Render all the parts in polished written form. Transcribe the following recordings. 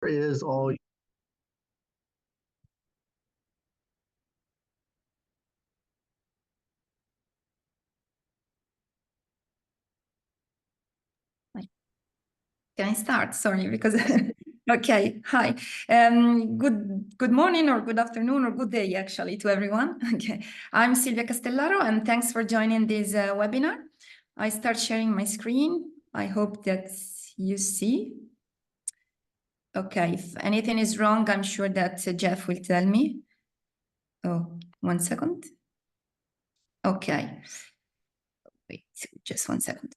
is all. Can I start? Sorry, because okay. Hi. Good morning or good afternoon or good day actually to everyone. Okay. I'm Silvia Castellaro and thanks for joining this webinar. I start sharing my screen. I hope that you see. Okay, if anything is wrong, I'm sure that Jeff will tell me. Oh, 1 second. Okay. Wait, just 1 second.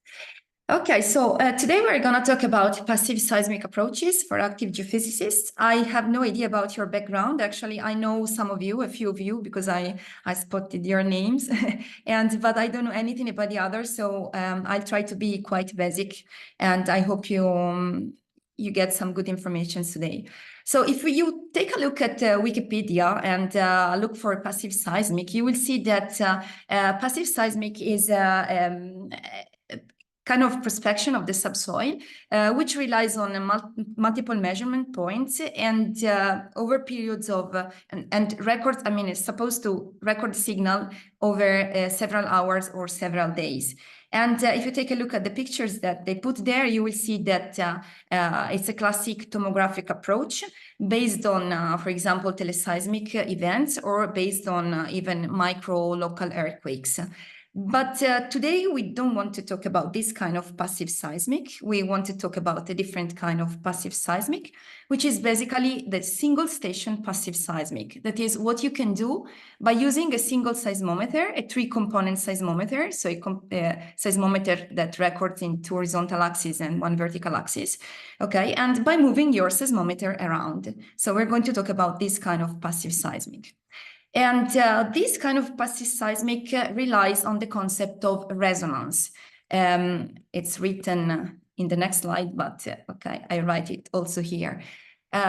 Okay, so today we're going to talk about passive seismic approaches for active geophysicists. I have no idea about your background. Actually, I know some of you, a few of you, because I spotted your names, but I don't know anything about the others. So I'll try to be quite basic, and I hope you get some good information today. So if you take a look at Wikipedia and look for passive seismic, you will see that passive seismic is kind of prospection of the subsoil, which relies on multiple measurement points and over periods of and records. I mean, it's supposed to record signal over several hours or several days. And if you take a look at the pictures that they put there, you will see that it's a classic tomographic approach based on, for example, teleseismic events or based on even micro local earthquakes. But today we don't want to talk about this kind of passive seismic. We want to talk about a different kind of passive seismic, which is basically the single station passive seismic. That is what you can do by using a single seismometer, a 3-component seismometer, so a seismometer that records in 2 horizontal axes and 1 vertical axis, okay, and by moving your seismometer around. So we're going to talk about this kind of passive seismic. And this kind of passive seismic relies on the concept of resonance. It's written in the next slide, but okay, I write it also here.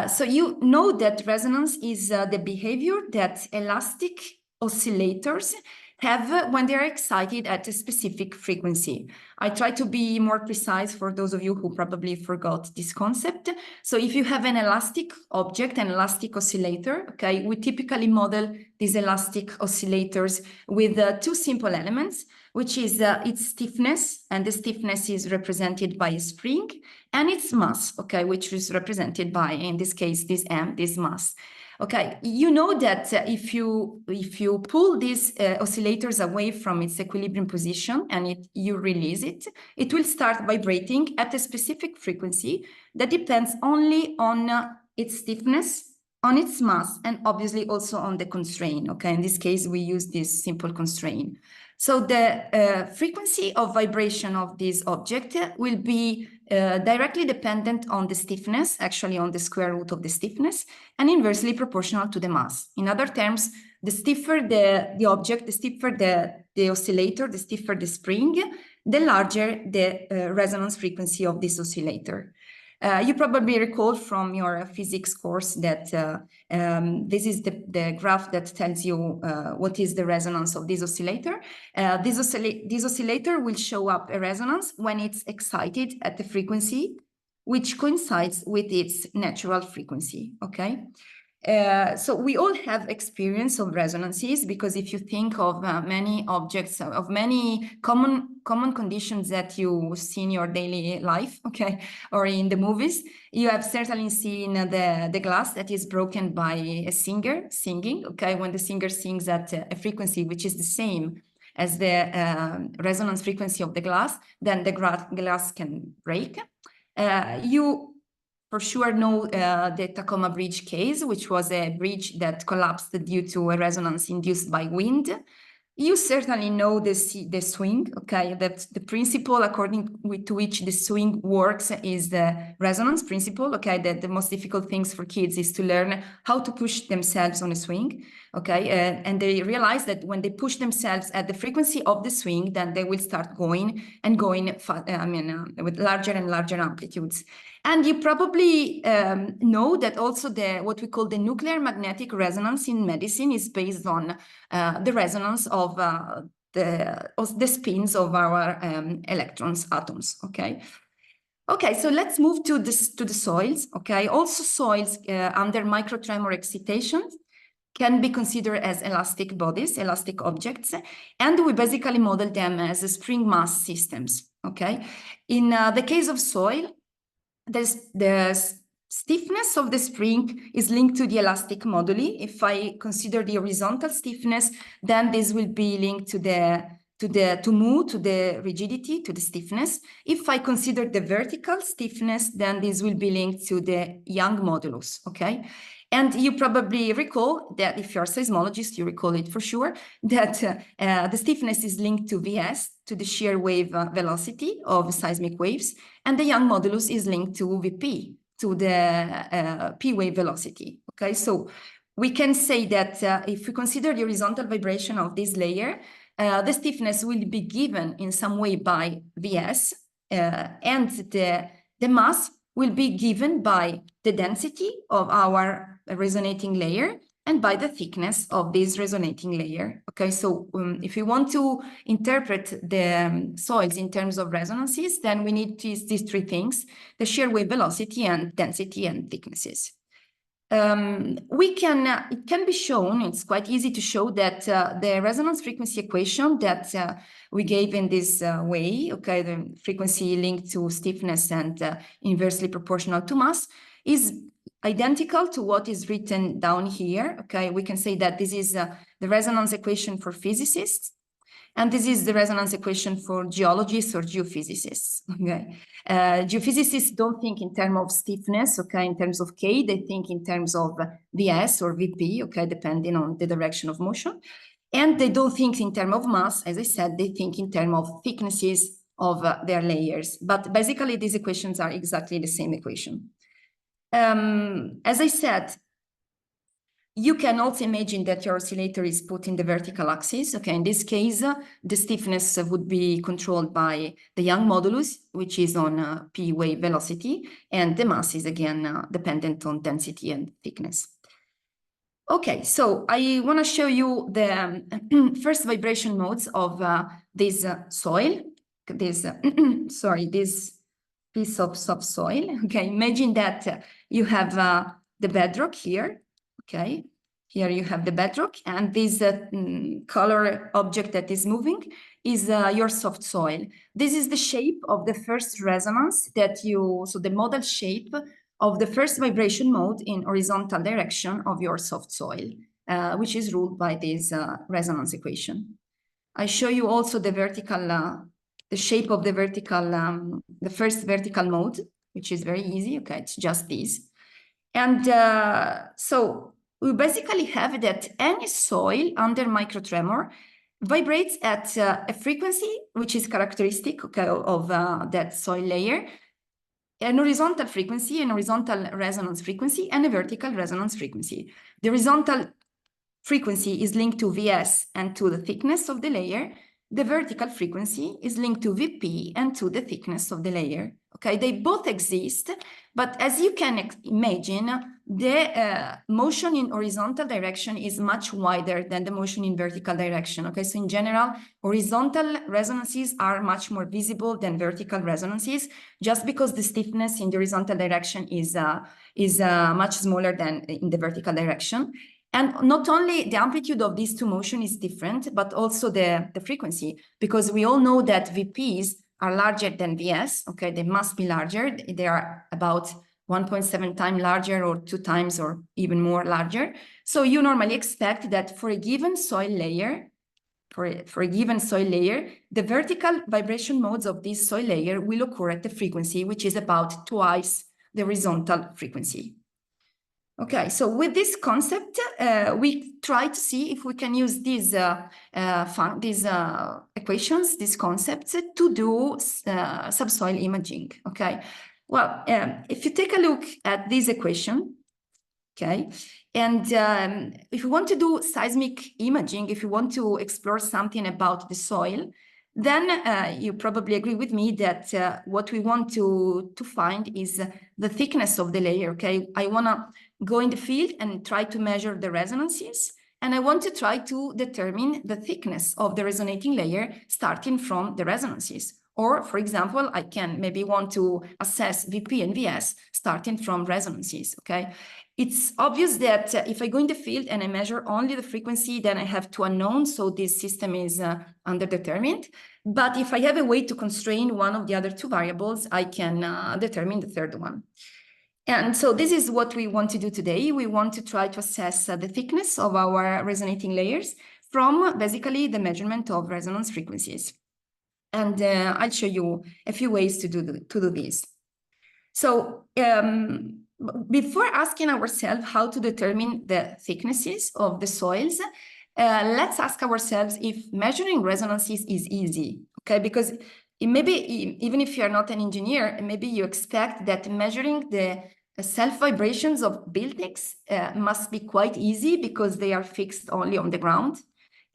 So you know that resonance is the behavior that elastic oscillators have when they are excited at a specific frequency. I try to be more precise for those of you who probably forgot this concept. So if you have an elastic object, an elastic oscillator, okay, we typically model these elastic oscillators with 2 simple elements, which is its stiffness, and the stiffness is represented by a spring, and its mass, okay, which is represented by, in this case, this M, this mass. Okay, you know that if you pull these oscillators away from its equilibrium position and you release it, it will start vibrating at a specific frequency that depends only on its stiffness, on its mass, and obviously also on the constraint. Okay, in this case, we use this simple constraint. So the frequency of vibration of this object will be directly dependent on the stiffness, actually on the square root of the stiffness, and inversely proportional to the mass. In other terms, the stiffer the object, the stiffer the oscillator, the stiffer the spring, the larger the resonance frequency of this oscillator. You probably recall from your physics course that this is the graph that tells you what is the resonance of this oscillator. This oscillator will show up a resonance when it's excited at the frequency which coincides with its natural frequency, okay? So we all have experience of resonances, because if you think of many objects, of many common conditions that you see in your daily life, okay, or in the movies, you have certainly seen the glass that is broken by a singer singing, okay, when the singer sings at a frequency which is the same as the resonance frequency of the glass, then the glass can break. You for sure know the Tacoma Bridge case, which was a bridge that collapsed due to a resonance induced by wind. You certainly know the swing, okay? That the principle according to which the swing works is the resonance principle, okay? That the most difficult things for kids is to learn how to push themselves on a swing, okay? And they realize that when they push themselves at the frequency of the swing, then they will start going and going, with larger and larger amplitudes. And you probably know that also what we call the nuclear magnetic resonance in medicine is based on the resonance of the spins of our electrons, atoms, okay? Okay, so let's move to the soils. Okay, also soils under microtremor excitation can be considered as elastic bodies, elastic objects, and we basically model them as spring mass systems. Okay, in the case of soil, the stiffness of the spring is linked to the elastic moduli. If I consider the horizontal stiffness, then this will be linked to mu, to the rigidity, to the stiffness. If I consider the vertical stiffness, then this will be linked to the Young modulus, okay? And you probably recall that if you're a seismologist, you recall it for sure, that the stiffness is linked to Vs, to the shear wave velocity of seismic waves, and the Young modulus is linked to Vp, to the P wave velocity, okay? So we can say that if we consider the horizontal vibration of this layer, the stiffness will be given in some way by Vs, and the mass will be given by the density of our resonating layer and by the thickness of this resonating layer. Okay, so if we want to interpret the soils in terms of resonances, then we need to use these three things: the shear wave velocity and density and thicknesses. It can be shown, it's quite easy to show that the resonance frequency equation that we gave in this way, okay, the frequency linked to stiffness and inversely proportional to mass, is identical to what is written down here. Okay, we can say that this is the resonance equation for physicists, and this is the resonance equation for geologists or geophysicists. Okay, geophysicists don't think in terms of stiffness, okay, in terms of K, they think in terms of Vs or Vp, okay, depending on the direction of motion. And they don't think in terms of mass, as I said, they think in terms of thicknesses of their layers. But basically, these equations are exactly the same equation. As I said, you can also imagine that your oscillator is put in the vertical axis. Okay, in this case, the stiffness would be controlled by the Young modulus, which is on P wave velocity, and the mass is again dependent on density and thickness. Okay, so I want to show you the first vibration modes of this soil, this piece of subsoil. Okay, imagine that you have the bedrock here. Okay, here you have the bedrock, and this color object that is moving is your soft soil. This is the shape of the first resonance so the model shape of the first vibration mode in horizontal direction of your soft soil, which is ruled by this resonance equation. I show you also the vertical, the shape of the vertical, the first vertical mode, which is very easy. Okay, it's just this. And so we basically have that any soil under microtremor vibrates at a frequency which is characteristic, okay, of that soil layer, an horizontal frequency, an horizontal resonance frequency, and a vertical resonance frequency. The horizontal frequency is linked to Vs and to the thickness of the layer. The vertical frequency is linked to Vp and to the thickness of the layer. Okay, they both exist, but as you can imagine, the motion in horizontal direction is much wider than the motion in vertical direction. Okay, so in general, horizontal resonances are much more visible than vertical resonances, just because the stiffness in the horizontal direction is much smaller than in the vertical direction. And not only the amplitude of these two motions is different, but also the frequency, because we all know that VPs are larger than Vs, okay? They must be larger. They are about 1.7 times larger or 2 times or even more larger. So you normally expect that for a given soil layer, for a given soil layer, the vertical vibration modes of this soil layer will occur at the frequency, which is about twice the horizontal frequency. Okay, so with this concept, we try to see if we can use these equations, these concepts, to do subsoil imaging. Okay, well, if you take a look at this equation, okay, and if you want to do seismic imaging, if you want to explore something about the soil, then you probably agree with me that what we want to find is the thickness of the layer. Okay, I want to go in the field and try to measure the resonances, and I want to try to determine the thickness of the resonating layer starting from the resonances. Or, for example, I can maybe want to assess VP and VS starting from resonances, okay? It's obvious that if I go in the field and I measure only the frequency, then I have two unknowns, so this system is underdetermined. But if I have a way to constrain one of the other two variables, I can determine the third one. And so this is what we want to do today. We want to try to assess the thickness of our resonating layers from basically the measurement of resonance frequencies. And I'll show you a few ways to do this. So before asking ourselves how to determine the thicknesses of the soils, let's ask ourselves if measuring resonances is easy, okay? Because even if you're not an engineer, maybe you expect that measuring the self-vibrations of buildings must be quite easy because they are fixed only on the ground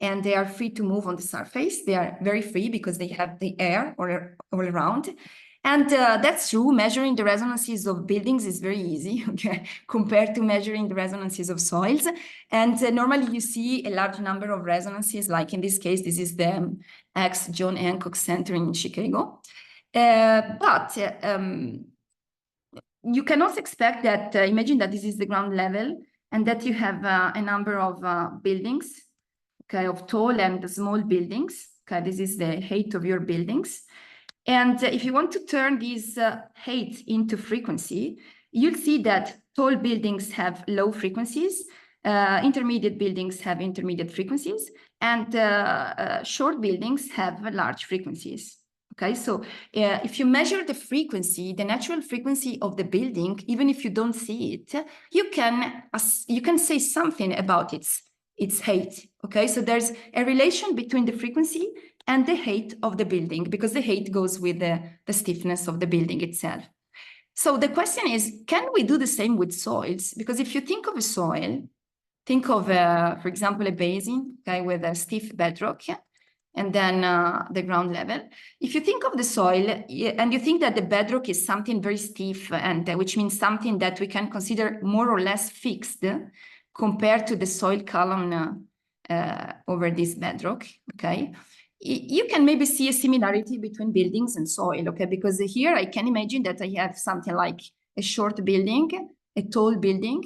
and they are free to move on the surface. They are very free because they have the air all around. And that's true. Measuring the resonances of buildings is very easy, okay, compared to measuring the resonances of soils. And normally you see a large number of resonances, like in this case, this is the John Hancock Center in Chicago. But you cannot expect that, imagine that this is the ground level and that you have a number of buildings, okay, of tall and small buildings. Okay, this is the height of your buildings. And if you want to turn this height into frequency, you'll see that tall buildings have low frequencies, intermediate buildings have intermediate frequencies, and short buildings have large frequencies. Okay, so if you measure the frequency, the natural frequency of the building, even if you don't see it, you can say something about its height. Okay, so there's a relation between the frequency and the height of the building, because the height goes with the stiffness of the building itself. So the question is, can we do the same with soils? Because if you think of a soil, think of, for example, a basin, okay, with a stiff bedrock, and then the ground level. If you think of the soil and you think that the bedrock is something very stiff, and which means something that we can consider more or less fixed compared to the soil column over this bedrock, okay? You can maybe see a similarity between buildings and soil, okay? Because here I can imagine that I have something like a short building, a tall building,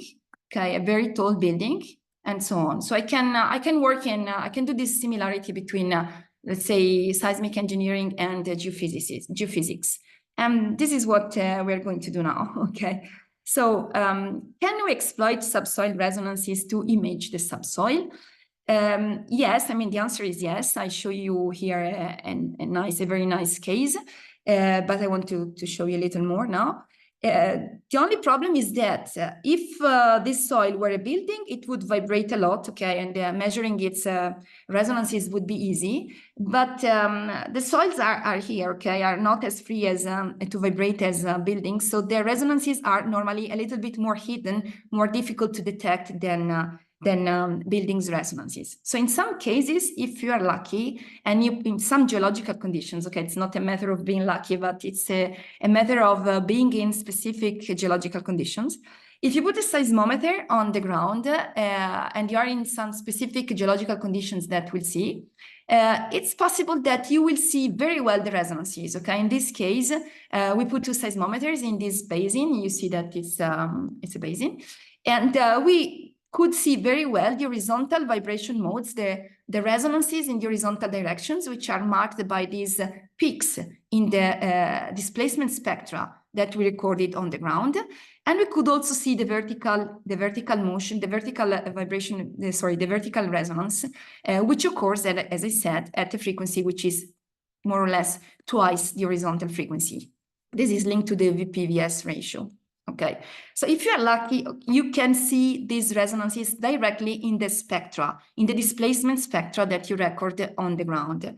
okay, a very tall building, and so on. So I can work in, I can do this similarity between, let's say, seismic engineering and geophysics. And this is what we're going to do now, okay? So can we exploit subsoil resonances to image the subsoil? Yes, I mean, the answer is yes. I show you here a very nice case, but I want to show you a little more now. The only problem is that if this soil were a building, it would vibrate a lot, okay, and measuring its resonances would be easy. But the soils are here, okay, are not as free as to vibrate as buildings, so their resonances are normally a little bit more hidden, more difficult to detect than buildings' resonances. So in some cases, if you are lucky and you in some geological conditions, okay, it's not a matter of being lucky, but it's a matter of being in specific geological conditions. If you put a seismometer on the ground and you are in some specific geological conditions that we'll see, it's possible that you will see very well the resonances, okay? In this case, we put two seismometers in this basin. You see that it's a basin. And we could see very well the horizontal vibration modes, the resonances in the horizontal directions, which are marked by these peaks in the displacement spectra that we recorded on the ground. And we could also see the vertical motion, the vertical vibration, the vertical resonance, which occurs, as I said, at a frequency which is more or less twice the horizontal frequency. This is linked to the VP-VS ratio. Okay, so if you are lucky, you can see these resonances directly in the spectra, in the displacement spectra that you record on the ground.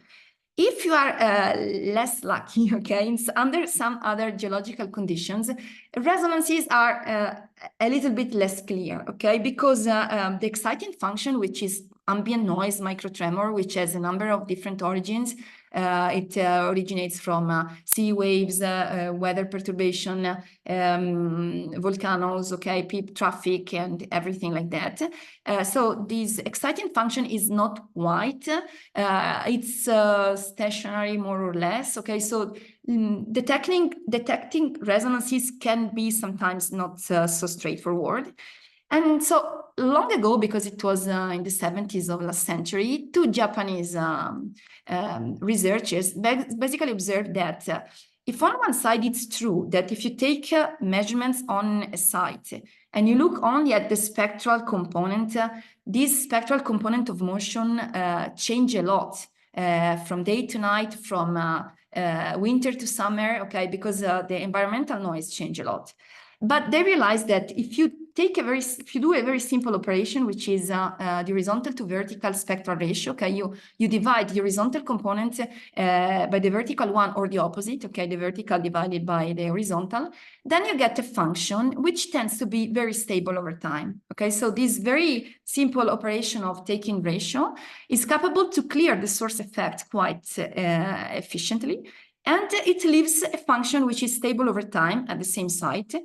If you are less lucky, okay, under some other geological conditions, resonances are a little bit less clear, okay, because the exciting function, which is ambient noise microtremor, which has a number of different origins, It originates from sea waves, weather perturbation, volcanoes, okay, traffic, and everything like that. So this exciting function is not white. It's stationary, more or less. Okay, so detecting resonances can be sometimes not so straightforward. And so long ago, because it was in the 70s of last century, two Japanese researchers basically observed that if on one side it's true that if you take measurements on a site and you look only at the spectral component, this spectral component of motion change a lot from day to night, from winter to summer, okay, because the environmental noise change a lot. But they realized that if you do a very simple operation, which is the horizontal to vertical spectral ratio, okay, you divide the horizontal component by the vertical one, or the opposite, okay, the vertical divided by the horizontal, then you get a function which tends to be very stable over time. Okay, so this very simple operation of taking ratio is capable to clear the source effect quite efficiently, and it leaves a function which is stable over time at the same site.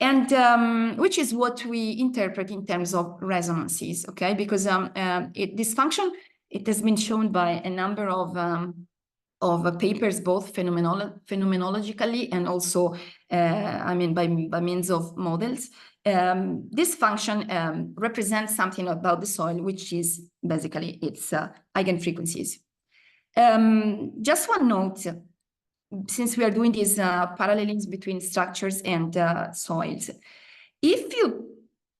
And which is what we interpret in terms of resonances, okay? Because this function, it has been shown by a number of papers, both phenomenologically and also, I mean, by means of models. This function represents something about the soil, which is basically its eigenfrequencies. Just one note, since we are doing these parallelisms between structures and soils, if you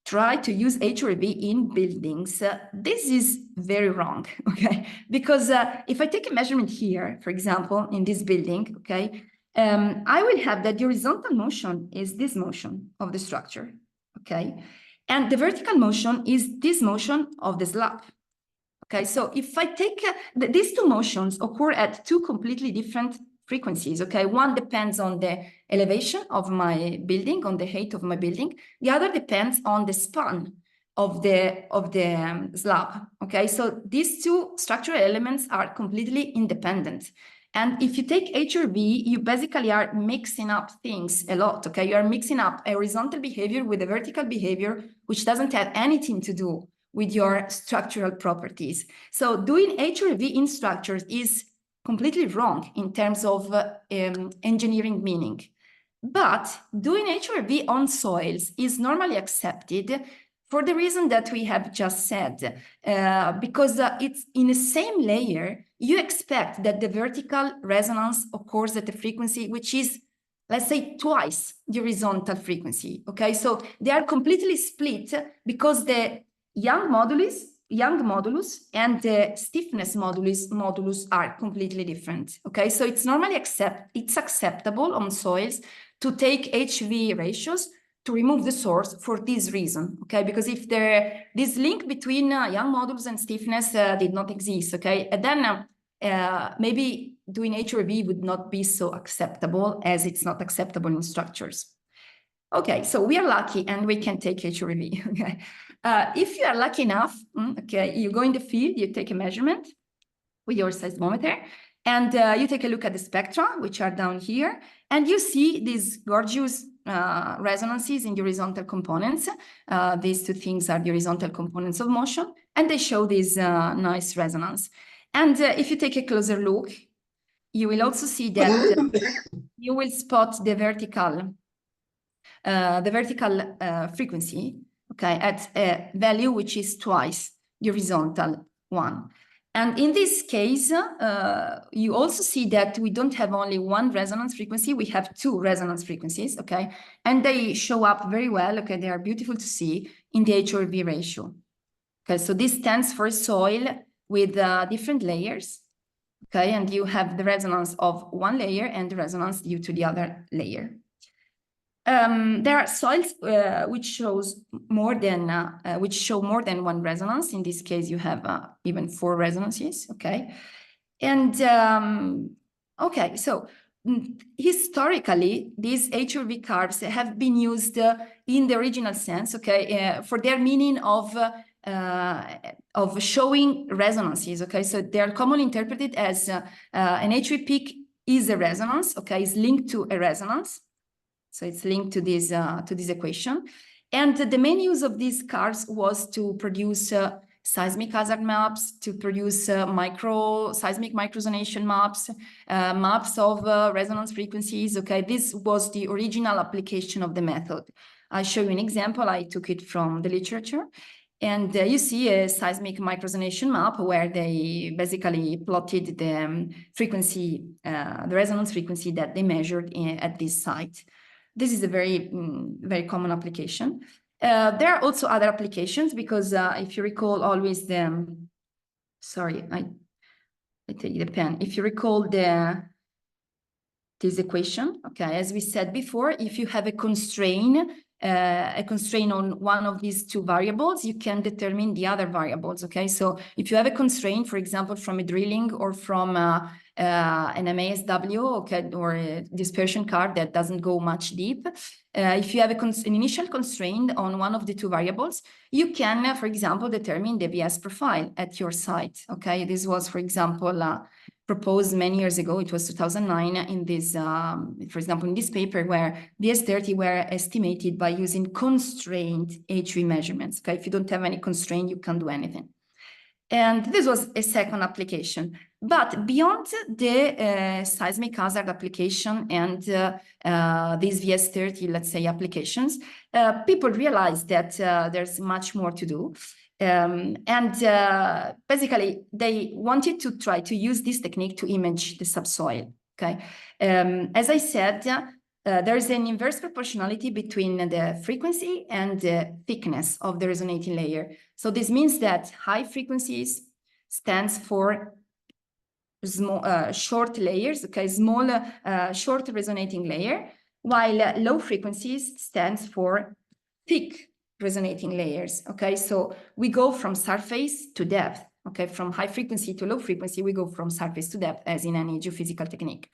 try to use HRV in buildings, this is very wrong, okay? Because if I take a measurement here, for example, in this building, okay, I will have that the horizontal motion is this motion of the structure, okay? And the vertical motion is this motion of the slab. Okay, so if I take these two motions occur at two completely different frequencies, okay? One depends on the elevation of my building, on the height of my building. The other depends on the span of the slab, okay? So these two structural elements are completely independent. And if you take HRV, you basically are mixing up things a lot, okay? You are mixing up a horizontal behavior with a vertical behavior, which doesn't have anything to do with your structural properties. So doing HRV in structures is completely wrong in terms of engineering meaning. But doing HRV on soils is normally accepted for the reason that we have just said, because it's in the same layer, you expect that the vertical resonance occurs at a frequency which is, let's say, twice the horizontal frequency, okay? So they are completely split because the young modulus and the stiffness modulus are completely different, okay? So it's normally acceptable on soils to take HV ratios to remove the source for this reason, okay? Because if this link between young modulus and stiffness did not exist, okay? And then maybe doing HRV would not be so acceptable as it's not acceptable in structures. Okay, so we are lucky and we can take HRV, okay? If you are lucky enough, okay, you go in the field, you take a measurement with your seismometer, and you take a look at the spectra, which are down here, and you see these gorgeous resonances in the horizontal components. These two things are the horizontal components of motion, and they show this nice resonance. And if you take a closer look, you will also see that you will spot the vertical frequency, okay, at a value which is twice the horizontal one. And in this case, you also see that we don't have only one resonance frequency, we have two resonance frequencies, okay? And they show up very well, okay? They are beautiful to see in the HRV ratio. Okay, so this stands for soil with different layers, okay? And you have the resonance of one layer and the resonance due to the other layer. There are soils which show more than one resonance. In this case, you have even 4 resonances. Okay, and okay, so historically, these HRV curves have been used in the original sense. Okay, for their meaning of of showing resonances. Okay, so they are commonly interpreted as an HV peak is a resonance. Okay, is linked to a resonance. So it's linked to this equation. And the main use of these curves was to produce seismic hazard maps, to produce seismic microzonation maps, maps of resonance frequencies. Okay, this was the original application of the method. I'll show you an example. I took it from the literature. And you see a seismic microzonation map where they basically plotted the frequency, the resonance frequency that they measured at this site. This is a very, very common application. There are also other applications because if you recall always sorry, I take the pen. If you recall this equation, okay, as we said before, if you have a constraint on one of these two variables, you can determine the other variables, okay? So if you have a constraint, for example, from a drilling or from an MASW, okay, or a dispersion curve that doesn't go much deep, if you have an initial constraint on one of the two variables, you can, for example, determine the VS profile at your site, okay? This was, for example, proposed many years ago. It was 2009 in this, for example, in this paper where VS30 were estimated by using constrained HV measurements. Okay, if you don't have any constraint, you can't do anything. And this was a second application. But beyond the seismic hazard application and these VS30, let's say, applications, people realized that there's much more to do. Basically, they wanted to try to use this technique to image the subsoil. Okay, as I said, there's an inverse proportionality between the frequency and the thickness of the resonating layer. So this means that high frequencies stands for small, short layers. Okay, small, short resonating layer, while low frequencies stands for thick resonating layers. Okay, so we go from surface to depth. Okay, from high frequency to low frequency, we go from surface to depth, as in any geophysical technique.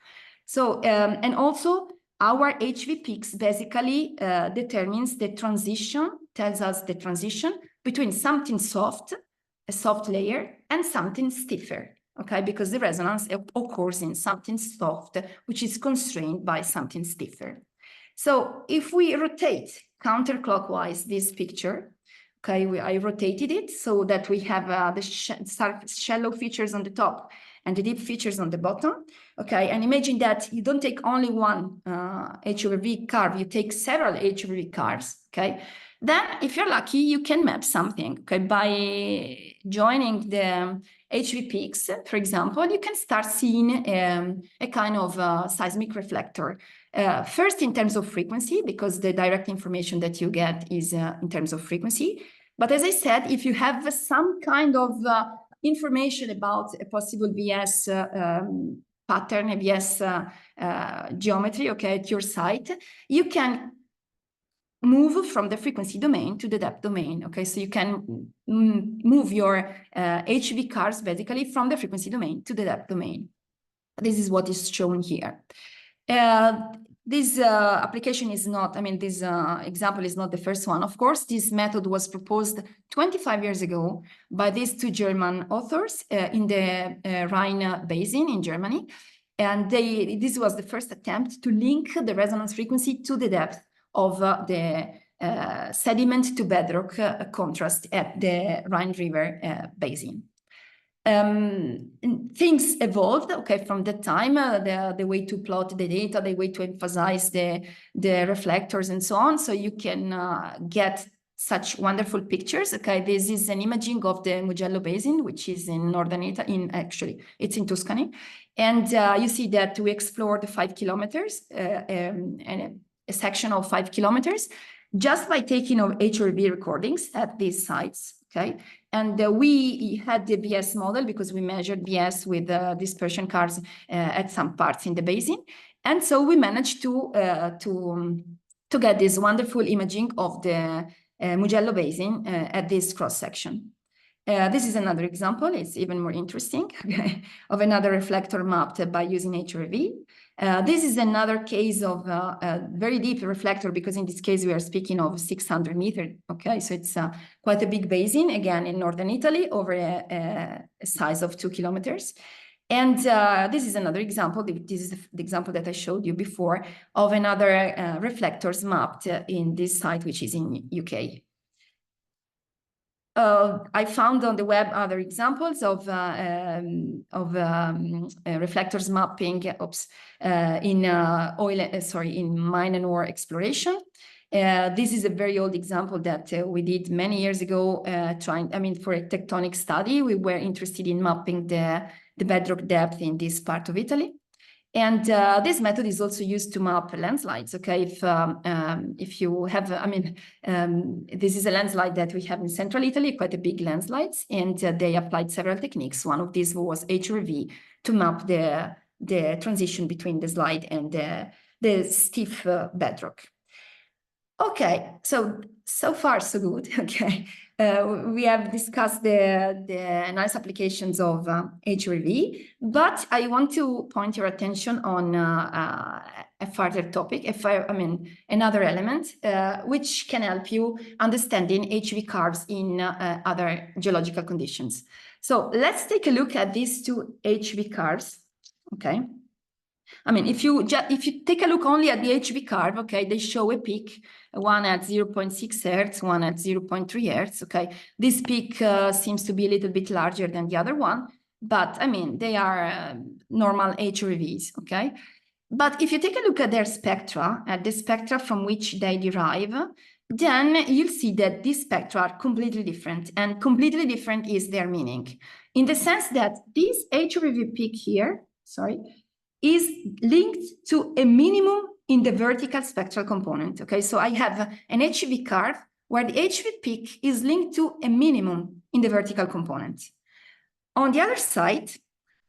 So, and also our HV peaks basically determines the transition, tells us the transition between something soft, a soft layer, and something stiffer. Okay, because the resonance occurs in something soft, which is constrained by something stiffer. So if we rotate counterclockwise this picture, okay, I rotated it so that we have the shallow features on the top and the deep features on the bottom. Okay, and imagine that you don't take only one H/V curve, you take several H/V curves. Okay, then if you're lucky, you can map something. Okay, by joining the HV peaks, for example, you can start seeing a kind of seismic reflector. First, in terms of frequency, because the direct information that you get is in terms of frequency. But as I said, if you have some kind of information about a possible VS pattern, a VS geometry, okay, at your site, you can move from the frequency domain to the depth domain. Okay, so you can move your HV cars basically from the frequency domain to the depth domain. This is what is shown here. This application is not, I mean, this example is not the first one. Of course, this method was proposed 25 years ago by these two German authors in the Rhine Basin in Germany. And this was the first attempt to link the resonance frequency to the depth of the sediment to bedrock contrast at the Rhine River basin. Things evolved, okay, from that time, the way to plot the data, the way to emphasize the reflectors and so on, so you can get such wonderful pictures. Okay, this is an imaging of the Mugello Basin, which is in northern Italy, actually, it's in Tuscany. And you see that we explored 5 kilometers, and a section of 5 kilometers, just by taking HRV recordings at these sites. Okay, and we had the VS model because we measured VS with dispersion curves at some parts in the basin, and so we managed to get this wonderful imaging of the Mugello Basin at this cross section. This is another example. It's even more interesting, okay, of another reflector mapped by using HRV. This is another case of a very deep reflector, because in this case we are speaking of 600 meters. Okay, so it's quite a big basin, again in northern Italy, over a size of 2 kilometers. And this is another example. This is the example that I showed you before of another reflectors mapped in this site, which is in UK. I found on the web other examples of reflectors mapping in in mine and ore exploration. This is a very old example that we did many years ago, for a tectonic study. We were interested in mapping the bedrock depth in this part of Italy. And this method is also used to map landslides. Okay, if you have, this is a landslide that we have in central Italy, quite a big landslides, and they applied several techniques. One of these was HRV to map the transition between the slide and the stiff bedrock. Okay, so far so good. Okay, we have discussed the nice applications of HRV, but I want to point your attention on a further topic, another element which can help you understanding HV curves in other geological conditions. So let's take a look at these two HV curves. Okay. If you take a look only at the HV curve, okay, they show a peak, one at 0.6 Hertz, one at 0.3 Hertz, okay. This peak seems to be a little bit larger than the other one, but they are normal HRVs, okay. But if you take a look at their spectra, at the spectra from which they derive, then you'll see that these spectra are completely different, and completely different is their meaning, in the sense that this HRV peak here, is linked to a minimum in the vertical spectral component. Okay, so I have an HV curve where the HV peak is linked to a minimum in the vertical component. On the other side,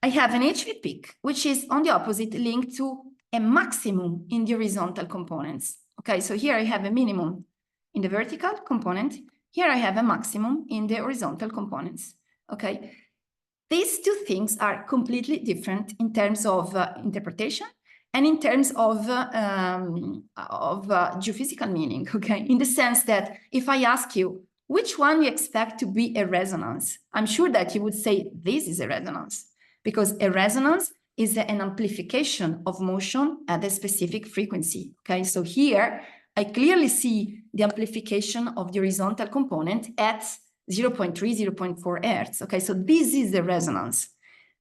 I have an HV peak, which is on the opposite, linked to a maximum in the horizontal components. Okay, so here I have a minimum in the vertical component. Here I have a maximum in the horizontal components. Okay. These two things are completely different in terms of interpretation and in terms of geophysical meaning, okay? In the sense that if I ask you which one you expect to be a resonance, I'm sure that you would say this is a resonance, because a resonance is an amplification of motion at a specific frequency, okay? So here, I clearly see the amplification of the horizontal component at 0.3, 0.4 Hertz. Okay, so this is the resonance.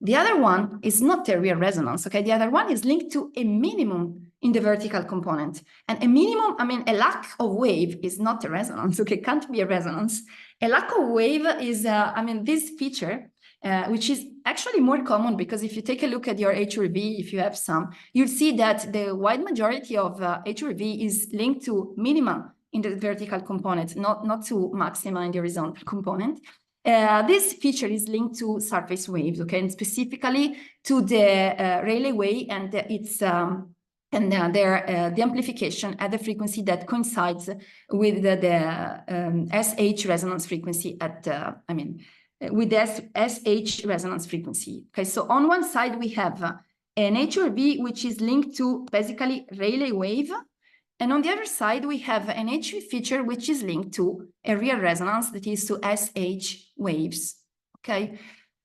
The other one is not a real resonance. Okay, the other one is linked to a minimum in the vertical component. And a minimum, a lack of wave is not a resonance. Okay, can't be a resonance. A lack of wave is, this feature, which is actually more common, because if you take a look at your HRV, if you have some, you'll see that the wide majority of HRV is linked to minima in the vertical component, not to maxima in the horizontal component. This feature is linked to surface waves, okay, and specifically to the Rayleigh wave and the amplification at the frequency that coincides with the SH resonance frequency at with the SH resonance frequency. Okay, so on one side we have an HRV which is linked to basically Rayleigh wave. And on the other side, we have an HV feature which is linked to a real resonance, that is to SH waves. Okay,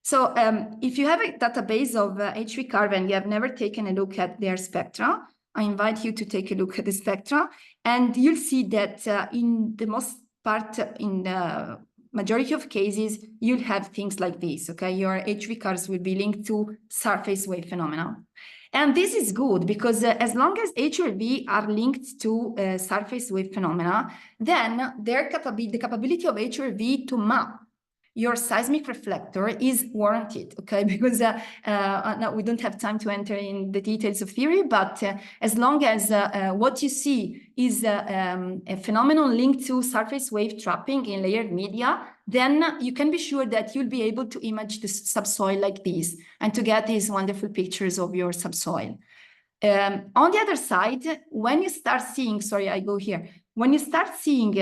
so if you have a database of HV curve and you have never taken a look at their spectra, I invite you to take a look at the spectra, and you'll see that in the most part, in the majority of cases, you'll have things like this. Okay, your HV curves will be linked to surface wave phenomena. And this is good, because as long as HRV are linked to surface wave phenomena, then the capability of HRV to map your seismic reflector is warranted, okay? Because now we don't have time to enter in the details of theory, but as long as what you see is a phenomenon linked to surface wave trapping in layered media, then you can be sure that you'll be able to image the subsoil like this and to get these wonderful pictures of your subsoil. On the other side, when you start seeing, sorry, I go here. when you start seeing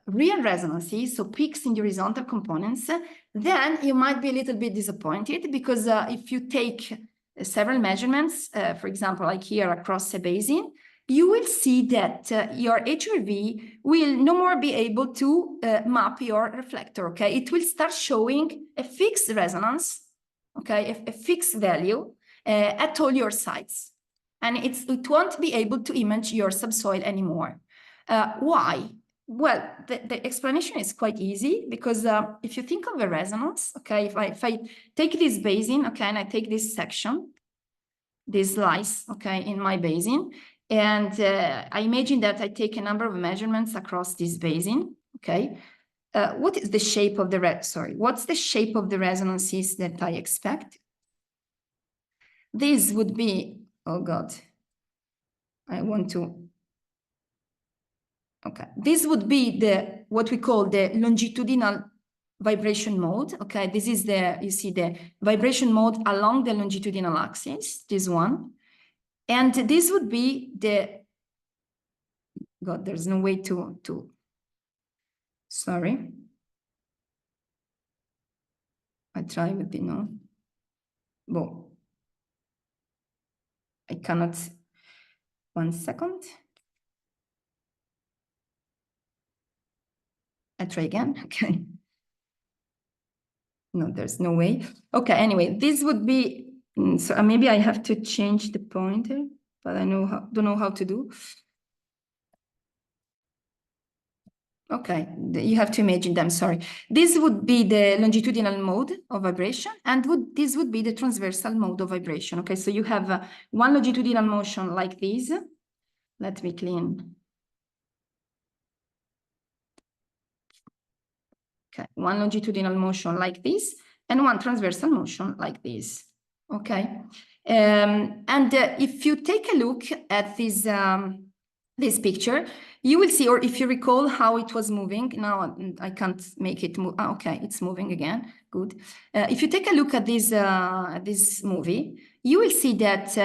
real resonances, so peaks in the horizontal components, then you might be a little bit disappointed, because if you take several measurements, for example, like here across a basin, you will see that your HRV will no more be able to map your reflector, okay? It will start showing a fixed resonance, okay, a fixed value at all your sites. And it won't be able to image your subsoil anymore. Why? Well, the explanation is quite easy, because if you think of a resonance, okay, if I take this basin, okay, and I take this section, this slice, okay, in my basin, and I imagine that I take a number of measurements across this basin, okay, what is the shape of the what's the shape of the resonances that I expect? This would be, oh God, I want to, okay, this would be what we call the longitudinal vibration mode, okay? This is you see the vibration mode along the longitudinal axis, this one. And this would be God, there's no way sorry. I try with well, I cannot, 1 second. I try again, okay. No, there's no way. Okay, anyway, this would be, so maybe I have to change the pointer, but I don't know how to do. Okay, you have to imagine them, sorry. This would be the longitudinal mode of vibration, and this would be the transversal mode of vibration. Okay, so you have one longitudinal motion like this. Let me clean. Okay, one longitudinal motion like this, and one transversal motion like this. Okay, and if you take a look at this picture, you will see, or if you recall how it was moving, now I can't make it move. Okay, it's moving again, good. If you take a look at this movie, you will see that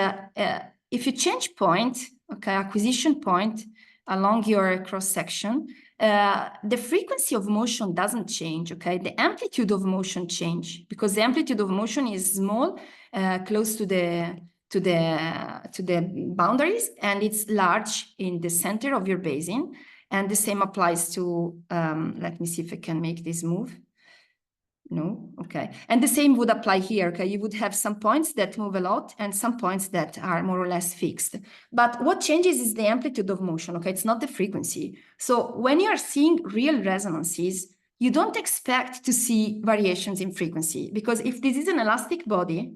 if you change point, okay, acquisition point along your cross-section, the frequency of motion doesn't change, okay? The amplitude of motion change, because the amplitude of motion is small, close to the boundaries, and it's large in the center of your basin. And the same applies to, let me see if I can make this move. No, okay. And the same would apply here, okay? You would have some points that move a lot and some points that are more or less fixed. But what changes is the amplitude of motion, okay? It's not the frequency. So when you are seeing real resonances, you don't expect to see variations in frequency, because if this is an elastic body,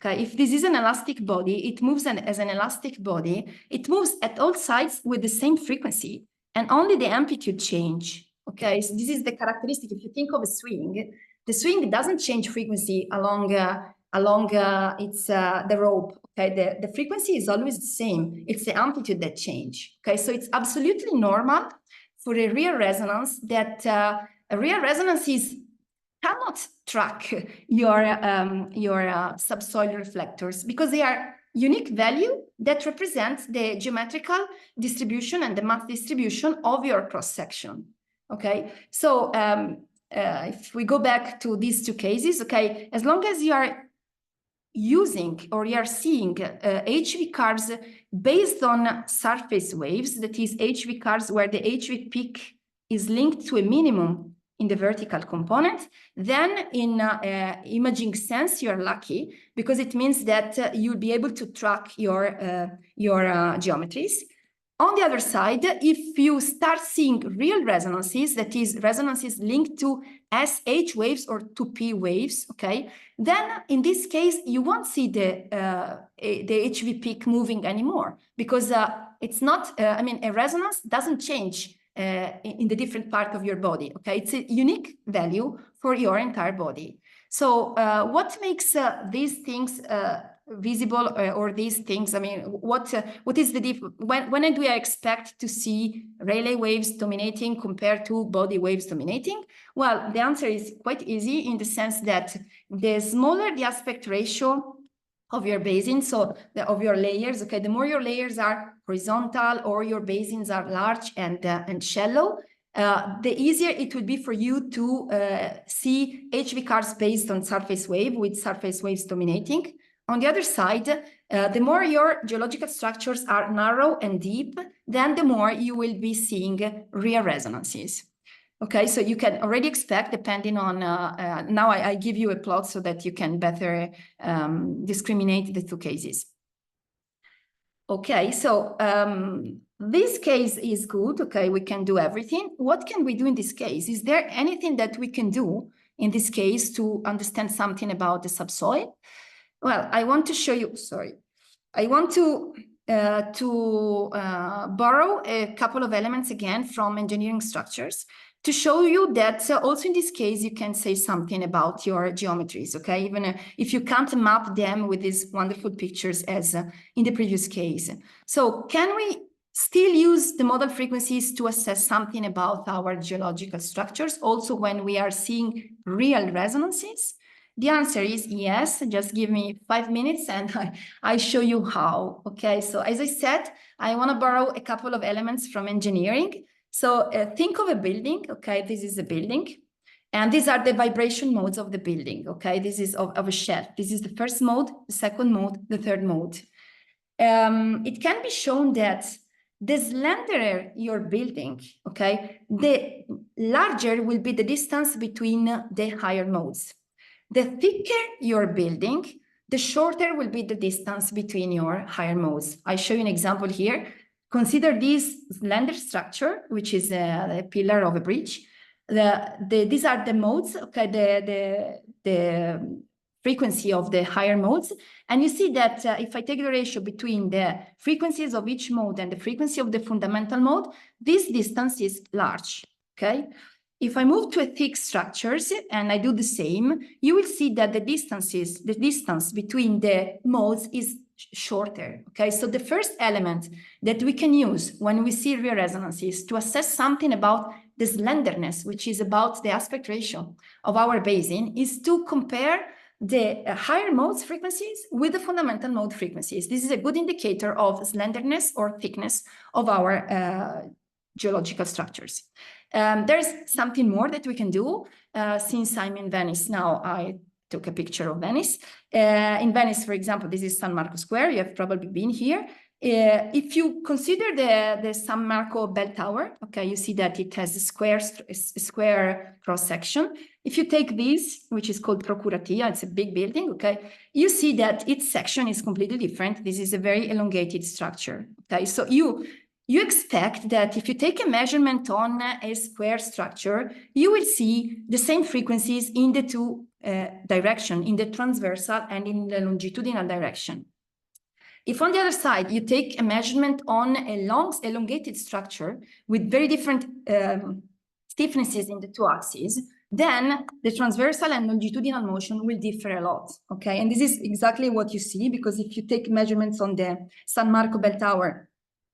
okay, if this is an elastic body, it moves as an elastic body, it moves at all sides with the same frequency, and only the amplitude change. Okay, so this is the characteristic. If you think of a swing, the swing doesn't change frequency along the rope. Okay, the frequency is always the same. It's the amplitude that change. Okay, so it's absolutely normal for a real resonance that a real resonance cannot track your subsoil reflectors, because they are unique value that represents the geometrical distribution and the mass distribution of your cross section. Okay, so if we go back to these two cases, okay, as long as you are using or you are seeing HV curves based on surface waves, that is HV curves where the HV peak is linked to a minimum in the vertical component, then in imaging sense, you're lucky, because it means that you'll be able to track your geometries. On the other side, if you start seeing real resonances, that is resonances linked to SH waves or to P waves, okay, then in this case, you won't see the HV peak moving anymore, because it's not, I mean, a resonance doesn't change in the different part of your body, okay? It's a unique value for your entire body. So what makes these things visible, or these things, I mean, what is the difference? When do I expect to see Rayleigh waves dominating compared to body waves dominating? Well, the answer is quite easy, in the sense that the smaller the aspect ratio of your basin, so of your layers. Okay, the more your layers are horizontal or your basins are large and shallow, the easier it will be for you to see HV curves based on surface wave, with surface waves dominating. On the other side, the more your geological structures are narrow and deep, then the more you will be seeing real resonances. Okay, so you can already expect, depending on, now I give you a plot so that you can better discriminate the two cases. Okay, so this case is good. Okay, we can do everything. What can we do in this case? Is there anything that we can do in this case to understand something about the subsoil? Well, I want to show you, I want to borrow a couple of elements again from engineering structures to show you that also in this case, you can say something about your geometries, okay? Even if you can't map them with these wonderful pictures as in the previous case. So can we still use the model frequencies to assess something about our geological structures also when we are seeing real resonances? The answer is yes. Just give me 5 minutes and I show you how. Okay, so as I said, I want to borrow a couple of elements from engineering. So think of a building. Okay, this is a building. And these are the vibration modes of the building. Okay, this is of a shelf. This is the first mode, the second mode, the third mode. It can be shown that the slenderer your building, okay, the larger will be the distance between the higher modes. The thicker your building, the shorter will be the distance between your higher modes. I show you an example here. Consider this slender structure, which is a pillar of a bridge. These are the modes, okay, the frequency of the higher modes. And you see that if I take the ratio between the frequencies of each mode and the frequency of the fundamental mode, this distance is large, okay? If I move to a thick structures and I do the same, you will see that the distance between the modes is shorter. Okay, so the first element that we can use when we see real resonances to assess something about the slenderness, which is about the aspect ratio of our basin, is to compare the higher modes frequencies with the fundamental mode frequencies. This is a good indicator of slenderness or thickness of our geological structures. There's something more that we can do. Since I'm in Venice now, I took a picture of Venice. In Venice, for example, this is San Marco Square. You have probably been here. If you consider the San Marco bell tower, okay, you see that it has a square cross-section. If you take this, which is called Procuratia, it's a big building, okay, you see that its section is completely different. This is a very elongated structure, okay? So you expect that if you take a measurement on a square structure, you will see the same frequencies in the two directions, in the transversal and in the longitudinal direction. If on the other side, you take a measurement on a long elongated structure with very different stiffnesses in the two axes, then the transversal and longitudinal motion will differ a lot, okay? And this is exactly what you see, because if you take measurements on the San Marco bell tower,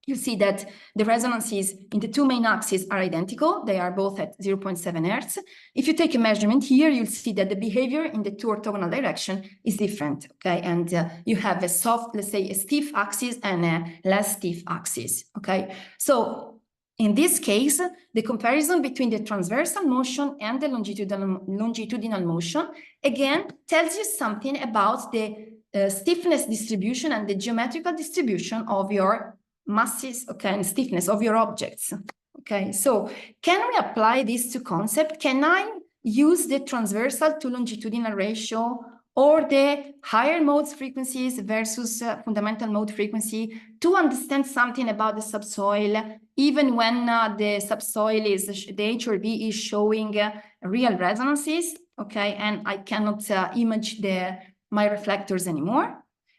you see that the resonances in the two main axes are identical. They are both at 0.7 Hertz. If you take a measurement here, you'll see that the behavior in the two orthogonal direction is different, okay? And you have a soft, let's say, a stiff axis and a less stiff axis, okay? So in this case, the comparison between the transversal motion and the longitudinal motion, again, tells you something about the stiffness distribution and the geometrical distribution of your masses, okay, and stiffness of your objects. Okay, so can we apply this to concept? Can I use the transversal to longitudinal ratio or the higher modes frequencies versus fundamental mode frequency to understand something about the subsoil, even when the subsoil is, the HRV is showing real resonances, okay, and I cannot image my reflectors anymore?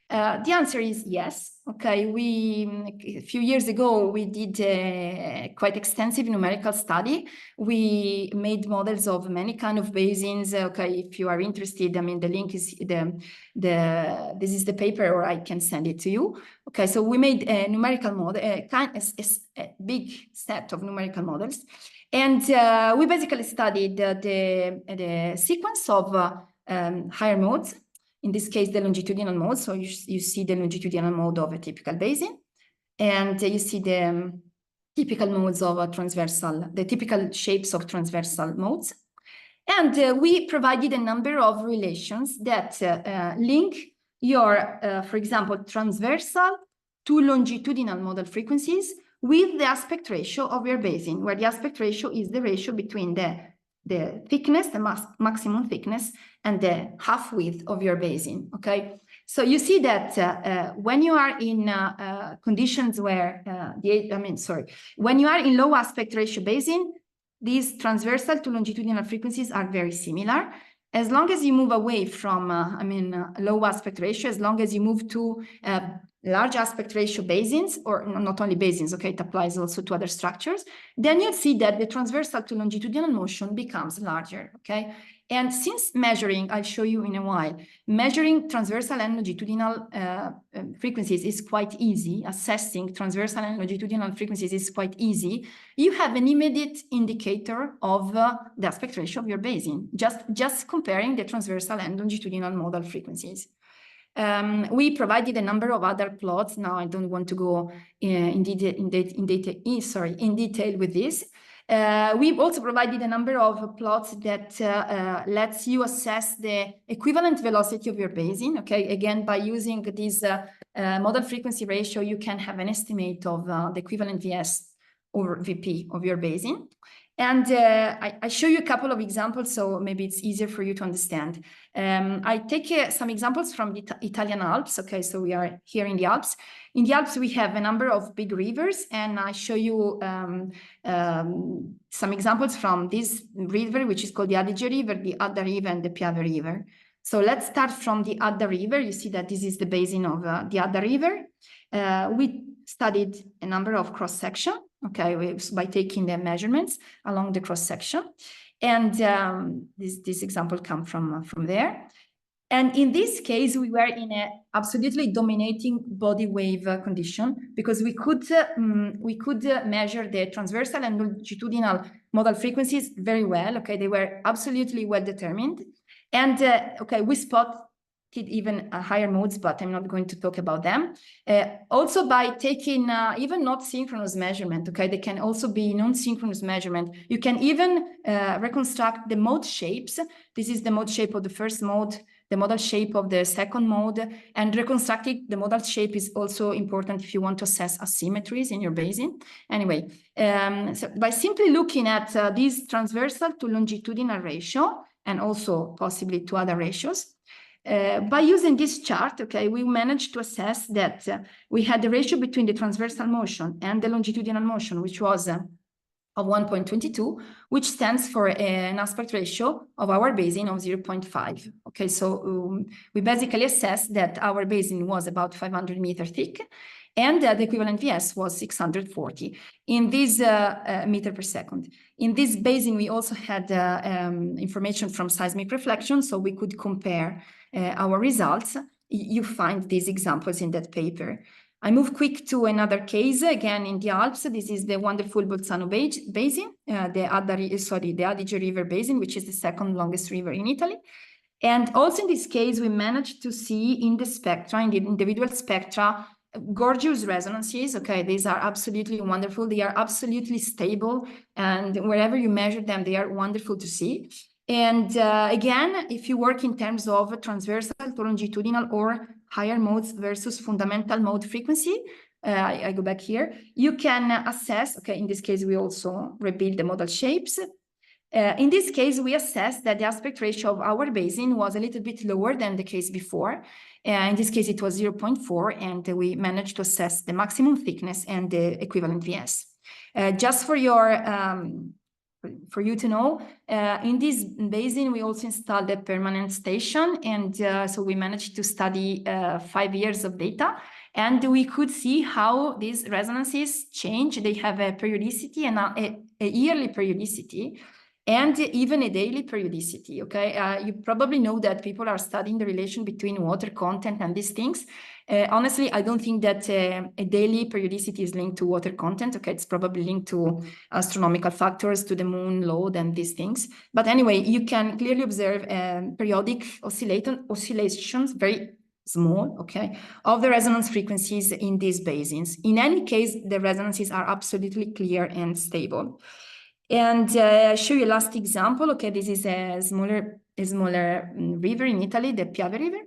The answer is yes. Okay, a few years ago, we did a quite extensive numerical study. We made models of many kind of basins. Okay, if you are interested, I mean, the link is this is the paper, or I can send it to you. Okay, so we made a numerical model, a big set of numerical models. And we basically studied the sequence of higher modes in this case, the longitudinal mode. So you see the longitudinal mode of a typical basin, and you see the typical modes of a transversal, the typical shapes of transversal modes. And we provided a number of relations that link your, for example, transversal to longitudinal modal frequencies with the aspect ratio of your basin, where the aspect ratio is the ratio between the thickness, the maximum thickness, and the half width of your basin, okay? So you see that when you are in conditions where, when you are in low aspect ratio basin, these transversal to longitudinal frequencies are very similar. As long as you move away from, low aspect ratio, as long as you move to large aspect ratio basins, or not only basins, okay, it applies also to other structures, then you'll see that the transversal to longitudinal motion becomes larger, okay? And since measuring, I'll show you in a while, measuring transversal and longitudinal frequencies is quite easy, assessing transversal and longitudinal frequencies is quite easy, you have an immediate indicator of the aspect ratio of your basin, just comparing the transversal and longitudinal modal frequencies. We provided a number of other plots. Now I don't want to go in detail with this. We've also provided a number of plots that lets you assess the equivalent velocity of your basin. Okay, again, by using this modal frequency ratio, you can have an estimate of the equivalent VS over VP of your basin. And I show you a couple of examples, so maybe it's easier for you to understand. I take some examples from the Italian Alps. Okay, so we are here in the Alps. In the Alps, we have a number of big rivers, and I show you some examples from this river, which is called the Adige River, the Adda River, and the Piave River. So let's start from the Adda River. You see that this is the basin of the Adda River. We studied a number of cross-section, okay, by taking the measurements along the cross-section. And this example comes from there. And in this case, we were in an absolutely dominating body wave condition, because we could measure the transversal and longitudinal modal frequencies very well. Okay, they were absolutely well determined. And okay, we spotted even higher modes, but I'm not going to talk about them. Also by taking even not synchronous measurement, okay, they can also be non-synchronous measurement. You can even reconstruct the mode shapes. This is the mode shape of the first mode, the modal shape of the second mode, and reconstructing the modal shape is also important if you want to assess asymmetries in your basin. Anyway, so by simply looking at this transversal to longitudinal ratio, and also possibly to other ratios, by using this chart, okay, we managed to assess that we had the ratio between the transversal motion and the longitudinal motion, which was of 1.22, which stands for an aspect ratio of our basin of 0.5. Okay, so we basically assessed that our basin was about 500 meters thick, and the equivalent VS was 640 in this meter per second. In this basin, we also had information from seismic reflection, so we could compare our results. You find these examples in that paper. I move quick to another case, again in the Alps. This is the wonderful Bolzano Basin, the Adige River Basin, which is the second longest river in Italy. And also in this case, we managed to see in the spectra, in the individual spectra, gorgeous resonances. Okay, these are absolutely wonderful. They are absolutely stable, and wherever you measure them, they are wonderful to see. And again, if you work in terms of transversal to longitudinal or higher modes versus fundamental mode frequency, I go back here, you can assess, okay, in this case, we also rebuild the modal shapes. In this case, we assessed that the aspect ratio of our basin was a little bit lower than the case before. In this case, it was 0.4, and we managed to assess the maximum thickness and the equivalent VS. Just for you to know, in this basin, we also installed a permanent station, and so we managed to study 5 years of data, and we could see how these resonances change. They have a periodicity and a yearly periodicity. and even a daily periodicity, okay? You probably know that people are studying the relation between water content and these things. Honestly, I don't think that a daily periodicity is linked to water content, okay? It's probably linked to astronomical factors, to the moon load and these things. But anyway, you can clearly observe periodic oscillations, very small, okay, of the resonance frequencies in these basins. In any case, the resonances are absolutely clear and stable. And show you last example. Okay, this is a smaller river in Italy, the Piave River,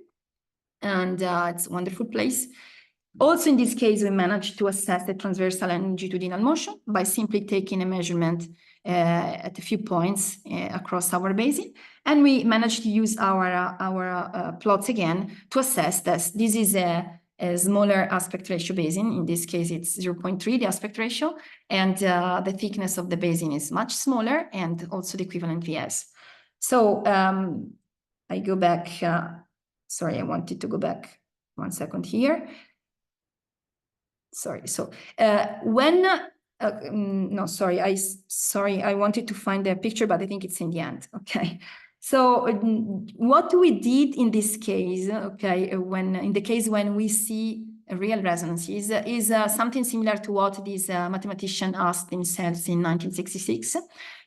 and it's a wonderful place. Also, in this case, we managed to assess the transversal and longitudinal motion by simply taking a measurement at a few points across our basin, and we managed to use our plots again to assess this. This is a smaller aspect ratio basin. In this case, it's 0.3, the aspect ratio, and the thickness of the basin is much smaller, and also the equivalent VS. So I go back. Sorry, I wanted to go back 1 second here. Sorry. So no, sorry, I wanted to find the picture, but I think it's in the end. Okay. So what we did in this case, okay, in the case when we see real resonances, is something similar to what this mathematician asked himself in 1966.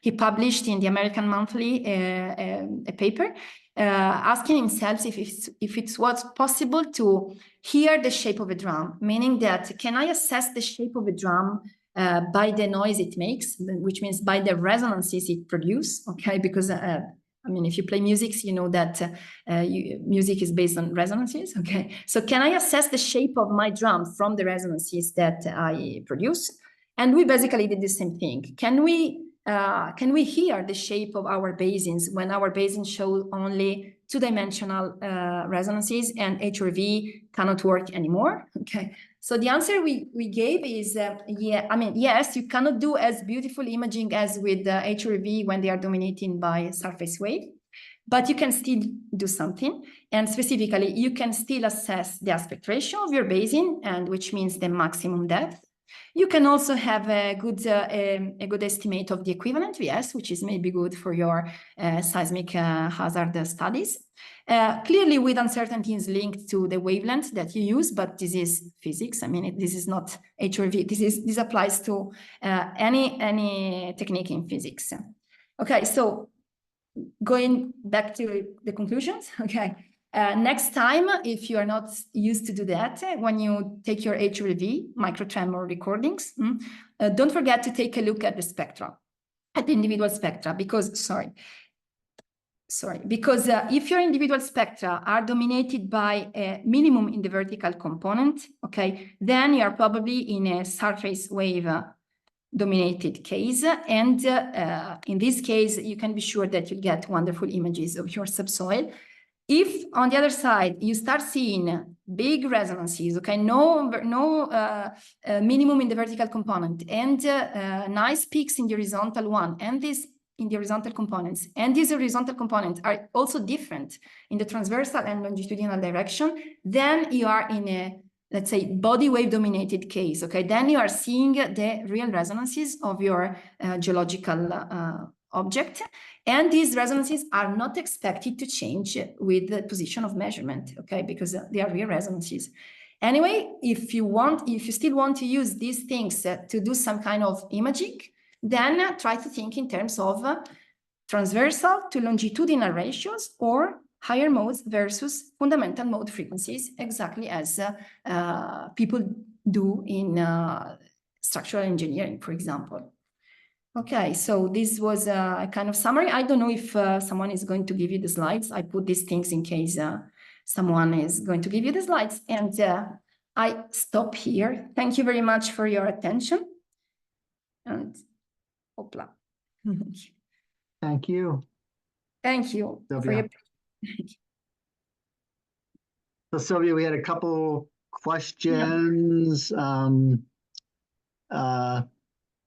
He published in the American Monthly a paper asking himself if it was possible to hear the shape of a drum, meaning that can I assess the shape of a drum by the noise it makes, which means by the resonances it produces, okay? Because I mean, if you play music, you know that music is based on resonances, okay? So can I assess the shape of my drum from the resonances that I produce? And we basically did the same thing. Can we hear the shape of our basins when our basins show only two-dimensional resonances and HRV cannot work anymore? Okay, so the answer we gave is yeah. I mean, yes, you cannot do as beautiful imaging as with HRV when they are dominated by surface wave, but you can still do something. And specifically, you can still assess the aspect ratio of your basin, and which means the maximum depth. You can also have a good estimate of the equivalent VS, which is maybe good for your seismic hazard studies. Clearly with uncertainties linked to the wavelength that you use, but this is physics. I mean, this is not HRV. This applies to any technique in physics. Okay, so going back to the conclusions, okay. Next time, if you are not used to do that, when you take your HRV microtremor recordings, don't forget to take a look at the spectra, at the individual spectra, because, because if your individual spectra are dominated by a minimum in the vertical component, okay, then you are probably in a surface wave dominated case, and in this case you can be sure that you get wonderful images of your subsoil. If on the other side you start seeing big resonances, okay, no minimum in the vertical component, and nice peaks in the horizontal one, and this in the horizontal components, and these horizontal components are also different in the transversal and longitudinal direction, then you are in a, let's say, body wave dominated case, okay? Then you are seeing the real resonances of your geological object, and these resonances are not expected to change with the position of measurement, okay? Because they are real resonances. Anyway, if you still want to use these things to do some kind of imaging, then try to think in terms of transversal to longitudinal ratios or higher modes versus fundamental mode frequencies, exactly as people do in structural engineering, for example. Okay, so this was a kind of summary. I don't know if someone is going to give you the slides. I put these things in case someone is going to give you the slides. And I stop here. Thank you very much for your attention. And hopla. Thank you. Thank you for your. So Sylvia, we had a couple questions.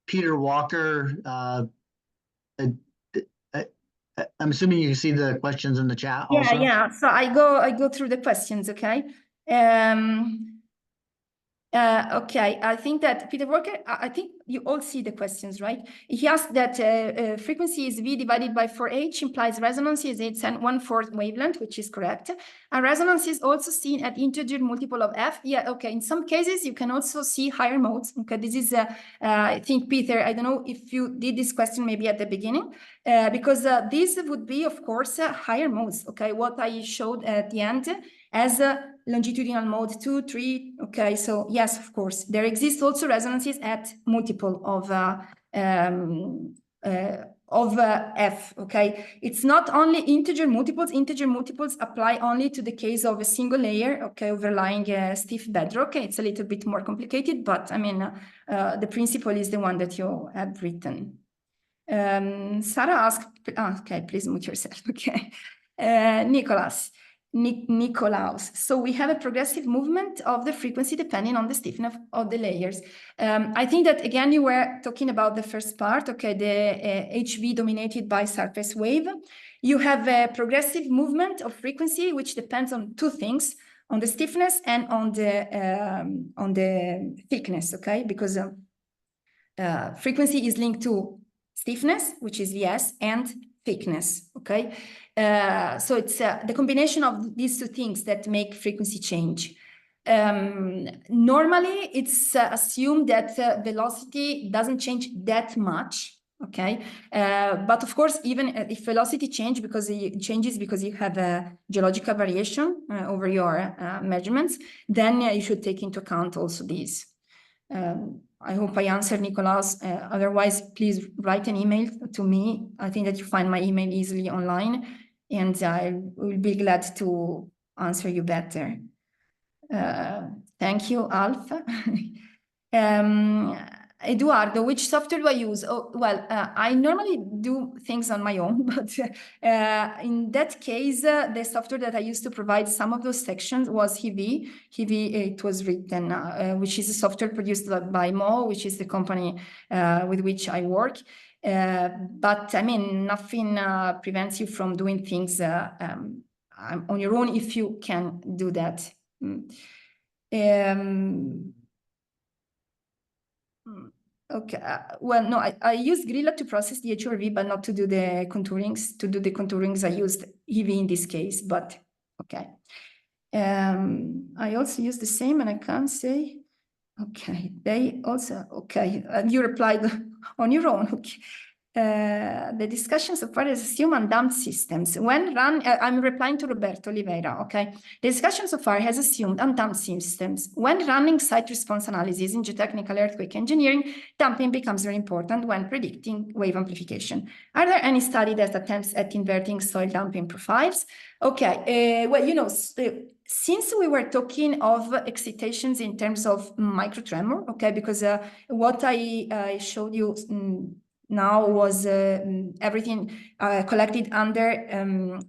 Peter Walker, I'm assuming you see the questions in the chat also? Yeah. So I go through the questions, okay? Okay, I think that Peter Walker, I think you all see the questions, right? He asked that frequency is V divided by 4H implies resonance is 1/4 wavelength, which is correct. And resonance is also seen at integer multiple of F. Yeah, okay. In some cases, you can also see higher modes. Okay, this is, I think, Peter, I don't know if you did this question maybe at the beginning, because this would be, of course, higher modes. Okay, what I showed at the end as longitudinal mode 2, 3. Okay, so yes, of course, there exists also resonances at multiple of F. Okay, it's not only integer multiples. Integer multiples apply only to the case of a single layer. Okay, overlying a stiff bedrock. It's a little bit more complicated, but I mean, the principle is the one that you have written. Sarah asked, okay, please mute yourself. Okay, Nicolaus. So we have a progressive movement of the frequency depending on the stiffness of the layers. I think that, again, you were talking about the first part, okay, the HV dominated by surface wave. You have a progressive movement of frequency, which depends on two things, on the stiffness and on the thickness, okay, because frequency is linked to stiffness, which is Vs, and thickness, okay? So it's the combination of these two things that make frequency change. Normally, it's assumed that velocity doesn't change that much, okay? But of course, even if velocity changes because you have a geological variation over your measurements, then you should take into account also these. I hope I answered, Nicolas. Otherwise, please write an email to me. I think that you find my email easily online, and I will be glad to answer you better. Thank you, Alf. Eduardo, which software do I use? Oh, well, I normally do things on my own, but in that case, the software that I used to provide some of those sections was Hivi. Hivi, it was written, which is a software produced by Mo, which is the company with which I work. But I mean, nothing prevents you from doing things on your own if you can do that. Okay, well, no, I used Grilla to process the HRV, but not to do the contourings. To do the contourings, I used Hivi in this case, but okay. I also use the same, and I can't say, okay, they also, okay, you replied on your own, okay. The discussion so far is assume undamped systems. When run, I'm replying to Roberto Oliveira, okay? The discussion so far has assumed undamped systems. When running site response analysis in geotechnical earthquake engineering, damping becomes very important when predicting wave amplification. Are there any study that attempts at inverting soil damping profiles? Okay, well, you know, since we were talking of excitations in terms of microtremor, okay, because what I showed you now was everything collected under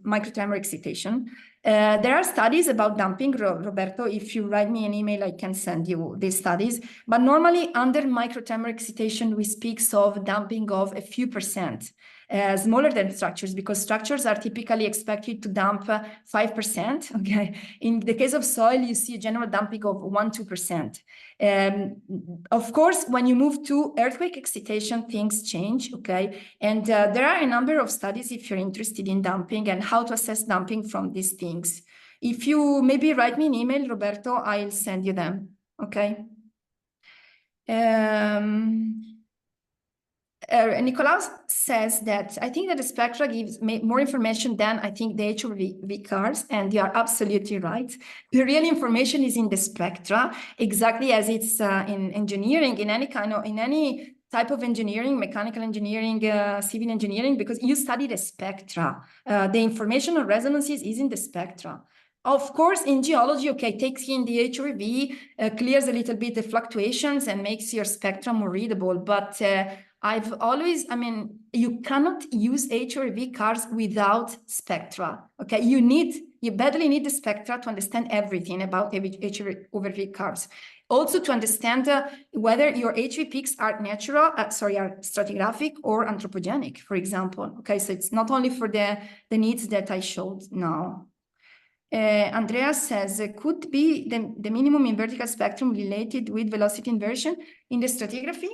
microtremor excitation. There are studies about damping, Roberto. If you write me an email, I can send you these studies. But normally under microtremor excitation, we speak of damping of a few percent. Smaller than structures, because structures are typically expected to dump 5%. Okay, in the case of soil, you see a general dumping of 1-2%. Of course, when you move to earthquake excitation, things change. Okay, and there are a number of studies if you're interested in dumping and how to assess dumping from these things. If you maybe write me an email, Roberto, I'll send you them. Okay. Nicolaus says that I think that the spectra gives more information than I think the HRV cars, and you are absolutely right. The real information is in the spectra, exactly as it's in engineering, in any type of engineering, mechanical engineering, civil engineering, because you study the spectra. The information on resonances is in the spectra. Of course, in geology, okay, takes in the HRV, clears a little bit the fluctuations and makes your spectrum more readable, but I've always, I mean, you cannot use HRV cars without spectra, okay? You badly need the spectra to understand everything about HRV cars. Also to understand whether your HV peaks are natural, are stratigraphic or anthropogenic, for example, okay? So it's not only for the needs that I showed now. Andrea says, could be the minimum in vertical spectrum related with velocity inversion in the stratigraphy?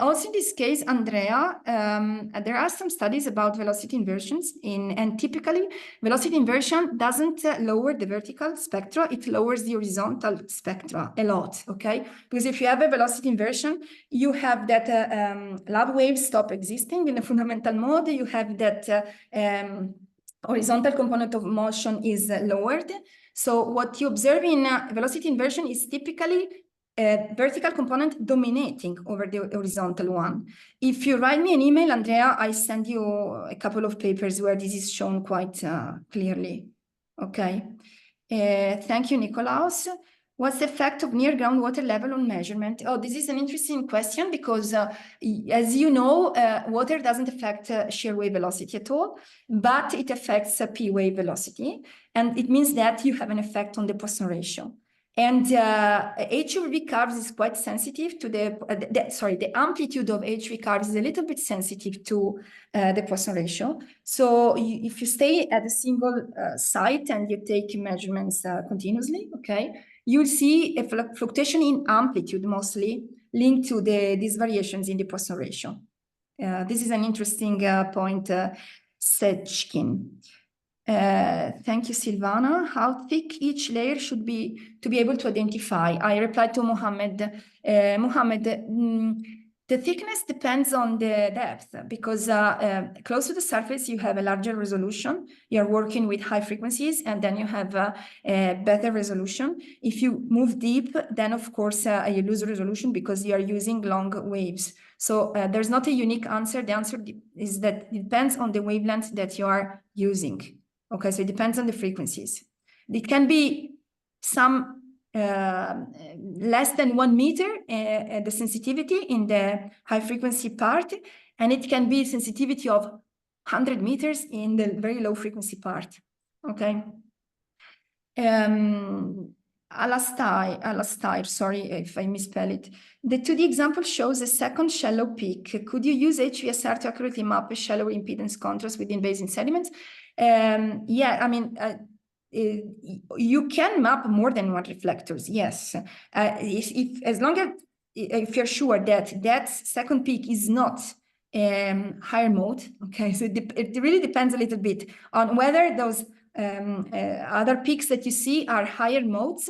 Also in this case, Andrea, there are some studies about velocity inversions and typically velocity inversion doesn't lower the vertical spectra, it lowers the horizontal spectra a lot, okay? Because if you have a velocity inversion, you have that lab waves stop existing in a fundamental mode, you have that horizontal component of motion is lowered. So what you observe in velocity inversion is typically a vertical component dominating over the horizontal one. If you write me an email, Andrea, I send you a couple of papers where this is shown quite clearly. Okay. Thank you, Nikolaos. What's the effect of near groundwater level on measurement? Oh, this is an interesting question because, as you know, water doesn't affect shear wave velocity at all, but it affects P wave velocity. And it means that you have an effect on the Poisson ratio. And HV curves is quite sensitive to the amplitude of HV curves is a little bit sensitive to the Poisson ratio. So if you stay at a single site and you take measurements continuously, okay, you'll see a fluctuation in amplitude mostly linked to these variations in the Poisson ratio. This is an interesting point, Sechkin. Thank you, Silvana. How thick each layer should be to be able to identify? I replied to Mohammed. The thickness depends on the depth because close to the surface, you have a larger resolution. You're working with high frequencies and then you have a better resolution. If you move deep, then of course you lose resolution because you are using long waves. So there's not a unique answer. The answer is that it depends on the wavelength that you are using. Okay, so it depends on the frequencies. It can be some less than 1 meter, the sensitivity in the high frequency part, and it can be sensitivity of 100 meters in the very low frequency part. Okay. Alastair, sorry if I misspell it. The 2D example shows a second shallow peak. Could you use HVSR to accurately map a shallow impedance contrast within basin sediments? Yeah, I mean, you can map more than one reflectors, yes. As long as if you're sure that that second peak is not higher mode, okay, so it really depends a little bit on whether those other peaks that you see are higher modes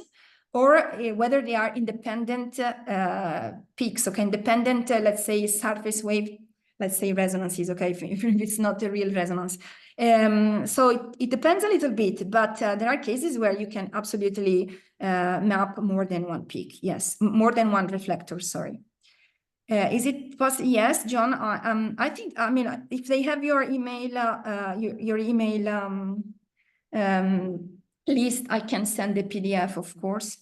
or whether they are independent peaks, okay, independent, let's say, surface wave, let's say resonances, okay, if it's not a real resonance. So it depends a little bit, but there are cases where you can absolutely map more than one peak, yes, more than one reflector, sorry. Is it possible? Yes, John, I think, I mean, if they have your email, your email list, I can send the PDF, of course.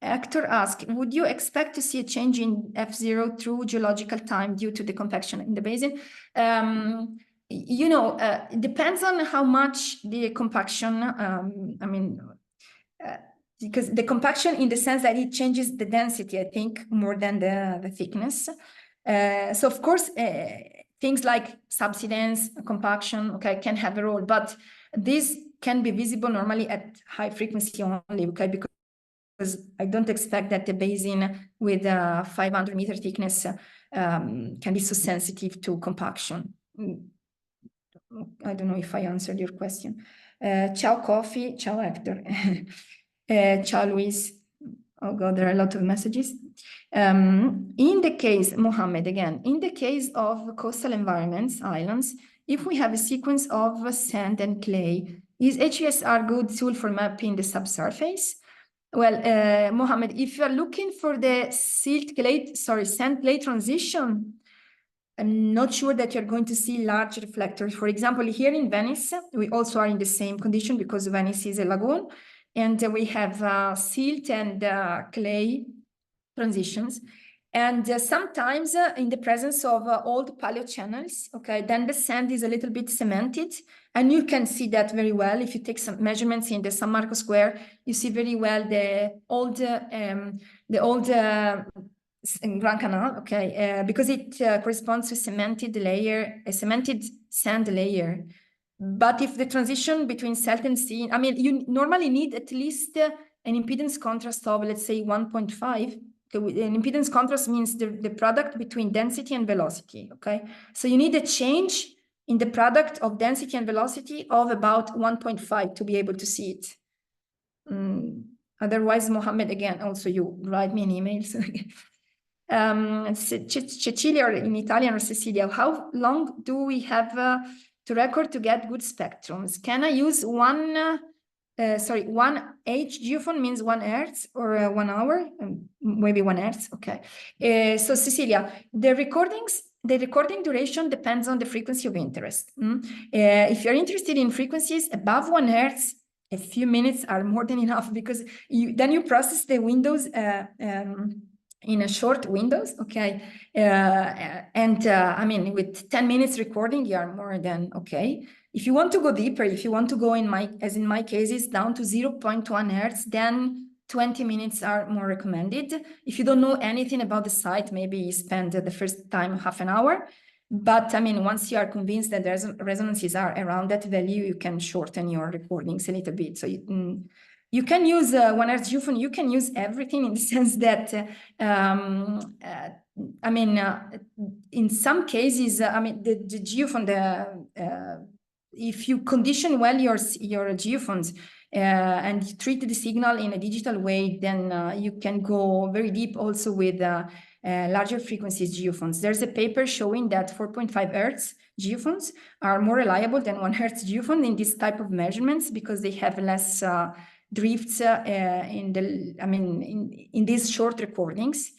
Hector asked, would you expect to see a change in F0 through geological time due to the compaction in the basin? You know, it depends on how much the compaction, I mean, because the compaction in the sense that it changes the density, I think, more than the thickness. So of course, things like subsidence, compaction, okay, can have a role, but this can be visible normally at high frequency only, okay, because I don't expect that the basin with 500 meter thickness can be so sensitive to compaction. I don't know if I answered your question. Ciao, Coffee. Ciao, Hector. Ciao, Luis. Oh God, there are a lot of messages. In the case, Mohammed, again, in the case of coastal environments, islands, if we have a sequence of sand and clay, is HVSR a good tool for mapping the subsurface? Well, Mohammed, if you are looking for the sand clay transition, I'm not sure that you're going to see large reflectors. For example, here in Venice, we also are in the same condition because Venice is a lagoon, and we have silt and clay transitions. And sometimes in the presence of old paleo channels, okay, then the sand is a little bit cemented, and you can see that very well. If you take some measurements in the San Marco Square, you see very well the old Grand Canal, okay, because it corresponds to a cemented layer, a cemented sand layer. But if the transition between cell and scene, I mean, you normally need at least an impedance contrast of, let's say, 1.5. Okay, an impedance contrast means the product between density and velocity, okay? So you need a change in the product of density and velocity of about 1.5 to be able to see it. Otherwise, Mohammed, again, also you write me an email. Cecilia, or in Italian, or Cecilia, how long do we have to record to get good spectrums? Can I use one H geophone means 1 hertz or 1 hour? Maybe 1 hertz, okay. So Cecilia, the recording duration depends on the frequency of interest. If you're interested in frequencies above 1 hertz, a few minutes are more than enough, because then you process the windows in a short windows, okay? I mean, with 10 minutes recording, you are more than okay. If you want to go deeper, if you want to go as in my cases, down to 0.1 hertz, then 20 minutes are more recommended. If you don't know anything about the site, maybe you spend the first time half an hour. But I mean, once you are convinced that the resonances are around that value, you can shorten your recordings a little bit. So you can use 1 hertz geophone. You can use everything, in the sense that, I mean, in some cases, I mean, the geophone, if you condition well your geophones and treat the signal in a digital way, then you can go very deep also with larger frequencies geophones. There's a paper showing that 4.5 hertz geophones are more reliable than 1 hertz geophone in this type of measurements, because they have less drifts in these short recordings.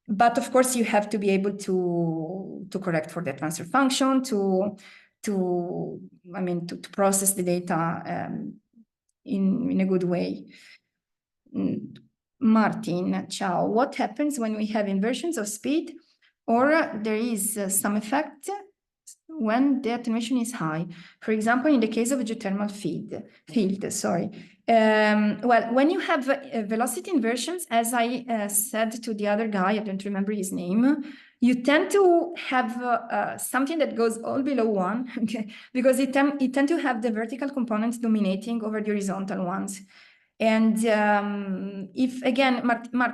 But of course, you have to be able to correct for the transfer function, to process the data in a good way. Martin, ciao. What happens when we have inversions of speed, or there is some effect when the attenuation is high? For example, in the case of a geothermal field, sorry. Well, when you have velocity inversions, as I said to the other guy, I don't remember his name, you tend to have something that goes all below 1, okay? Because you tend to have the vertical components dominating over the horizontal ones. And if, again, Martin, I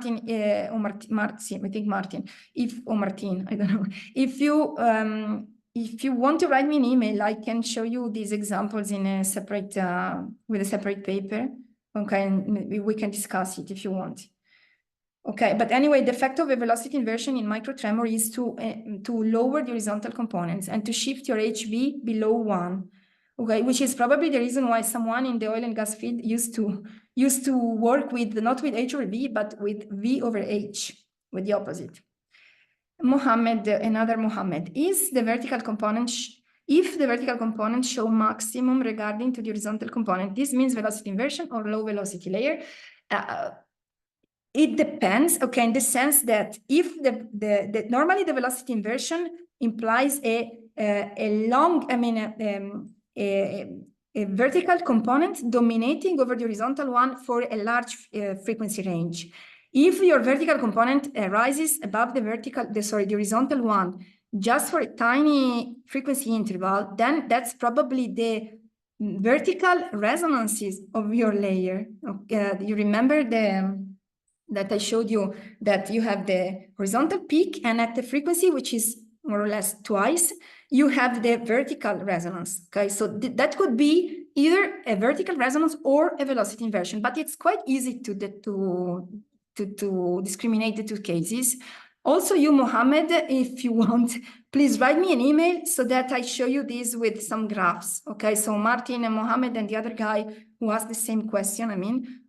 think Martin, Martin, I don't know, if you want to write me an email, I can show you these examples in a separate, with a separate paper, okay, and we can discuss it if you want. Okay, but anyway, the effect of a velocity inversion in microtremor is to lower the horizontal components and to shift your HV below 1. Okay, which is probably the reason why someone in the oil and gas field used to work with, not with H over V, but with V over H, with the opposite. Mohammed, another Mohammed, is the vertical component, if the vertical components show maximum regarding to the horizontal component, this means velocity inversion or low velocity layer. It depends, okay, in the sense that if normally the velocity inversion implies a vertical component dominating over the horizontal one for a large frequency range. If your vertical component rises above the horizontal one just for a tiny frequency interval, then that's probably the vertical resonances of your layer. You remember that I showed you that you have the horizontal peak, and at the frequency, which is more or less twice, you have the vertical resonance. Okay, so that could be either a vertical resonance or a velocity inversion, but it's quite easy to discriminate the two cases. Also, you, Mohammed, if you want, please write me an email so that I show you this with some graphs. Okay, so Martin and Mohammed and the other guy who asked the same question,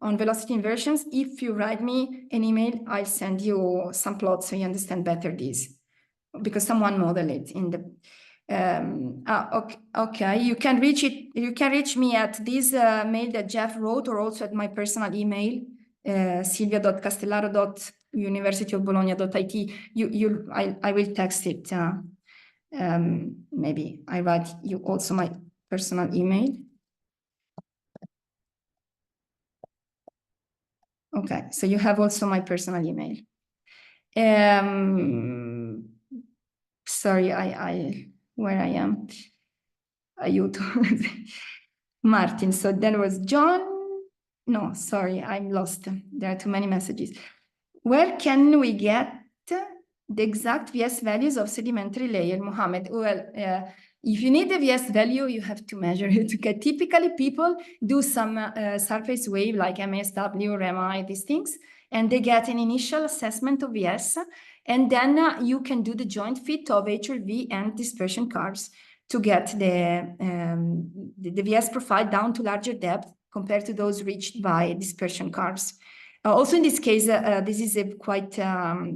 on velocity inversions, if you write me an email, I'll send you some plots so you understand better this, because someone modeled it in the okay, you can reach me at this mail that Jeff wrote, or also at my personal email, silvia.castellaro.universityofbologna.it. I will text it. Maybe I write you also my personal email. Okay, so you have also my personal email. Sorry, where I am. aiuto. Martin, so that was John. No, sorry, I'm lost. There are too many messages. Where can we get the exact VS values of sedimentary layer, Mohammed? Well, if you need the VS value, you have to measure it. Okay, typically people do some surface wave like MSW, RMI, these things, and they get an initial assessment of VS, and then you can do the joint fit of HRV and dispersion curves to get the VS profile down to larger depth compared to those reached by dispersion curves. Also in this case, this is a quite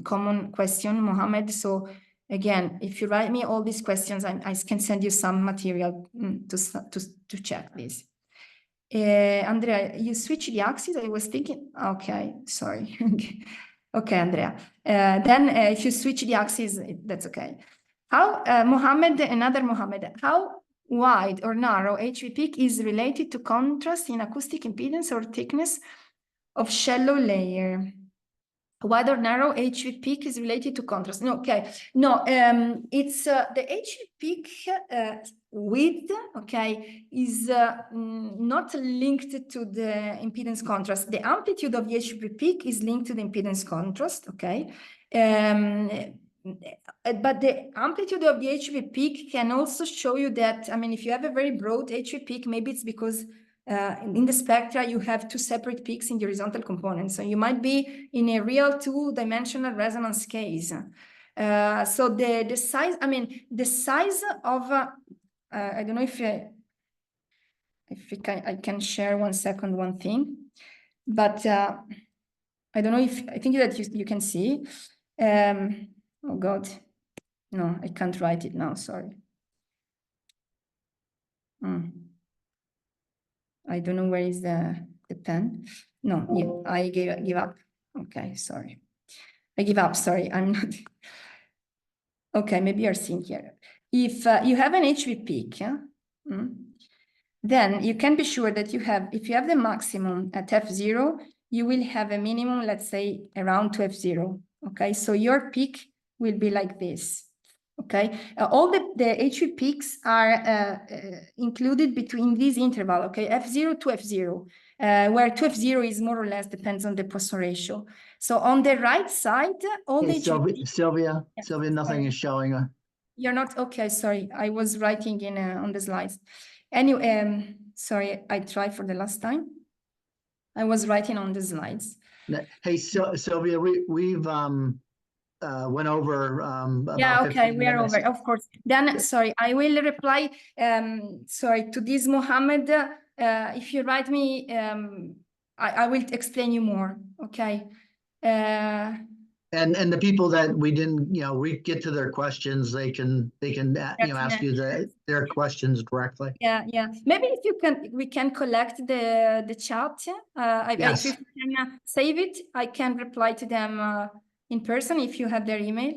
common question, Mohammed. So again, if you write me all these questions, I can send you some material to check this. Andrea, you switch the axis? I was thinking, okay, sorry. Okay, Andrea. Then if you switch the axis, that's okay. How, Mohammed, another Mohammed, how wide or narrow HV peak is related to contrast in acoustic impedance or thickness of shallow layer? Wide or narrow HV peak is related to contrast. No, okay. No, it's the HV peak width, okay, is not linked to the impedance contrast. The amplitude of the HV peak is linked to the impedance contrast, okay? But the amplitude of the HV peak can also show you that, I mean, if you have a very broad HV peak, maybe it's because in the spectra, you have two separate peaks in the horizontal component. So you might be in a real two-dimensional resonance case. So the size, I mean, the size of, I don't know if I can share 1 second, one thing, but I don't know if, I think that you can see. Oh God, no, I can't write it now, sorry. I don't know where is the pen. No, yeah, I give up. Okay, sorry. I give up, sorry, I'm not. Okay, maybe you're seeing here. If you have an HV peak, yeah? Then you can be sure that you have, if you have the maximum at F0, you will have a minimum, let's say, around to F0. Okay, so your peak will be like this. Okay, all the HV peaks are included between this interval, okay, F0 to F0, where to F0 is more or less depends on the Poisson ratio. So on the right side, all Hey, the Sylvia, Yes, nothing sorry. is showing. You're not, okay, sorry, I was writing in on the slides. Anyway, sorry, I tried for the last time. I was writing on the slides. Hey, Sylvia, we've went over about Yeah, okay, 15 we are minutes. over, of course. Then, sorry, I will reply, sorry, to this, Mohammed. If you write me, I will explain you more, okay? And the people that we didn't, we get to their questions, they can ask you their questions directly. Yeah. Maybe if you can, we can collect the chat. Yes. If you can save it, I can reply to them in person if you have their email.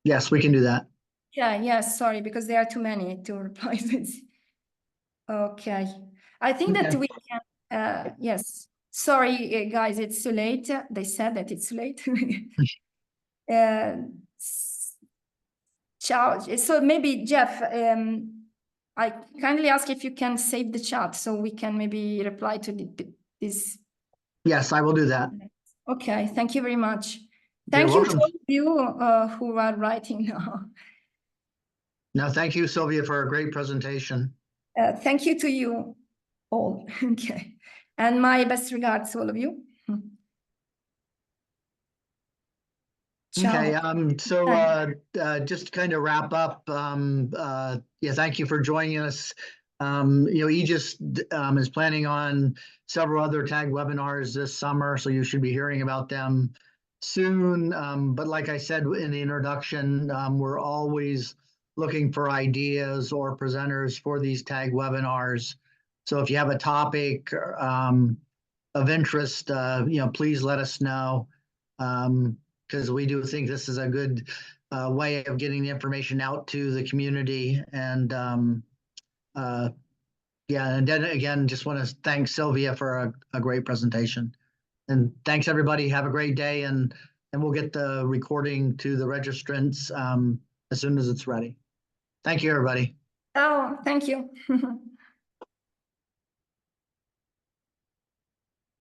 Yes, we can do that. Yeah, sorry, because there are too many to reply to. Okay, I think that we can, yes. Sorry, guys, it's too late. They said that it's too late. Ciao. So maybe, Jeff, I kindly ask if you can save the chat so we can maybe reply to this. Yes, I will do that. Okay, thank you very much. You're Thank you welcome. to all of you who are writing now. No, thank you, Sylvia, for a great presentation. Thank you to you all. Okay, and my best regards to all of you. Okay, Ciao. so just to kind of wrap up, yeah, thank you for joining us. Aegis is planning on several other tag webinars this summer, so you should be hearing about them soon. But like I said in the introduction, we're always looking for ideas or presenters for these tag webinars. So if you have a topic of interest, please let us know. Because we do think this is a good way of getting the information out to the community. And yeah, and then again, just want to thank Sylvia for a great presentation. And thanks everybody. Have a great day, and we'll get the recording to the registrants as soon as it's ready. Thank you, everybody. Oh, thank you.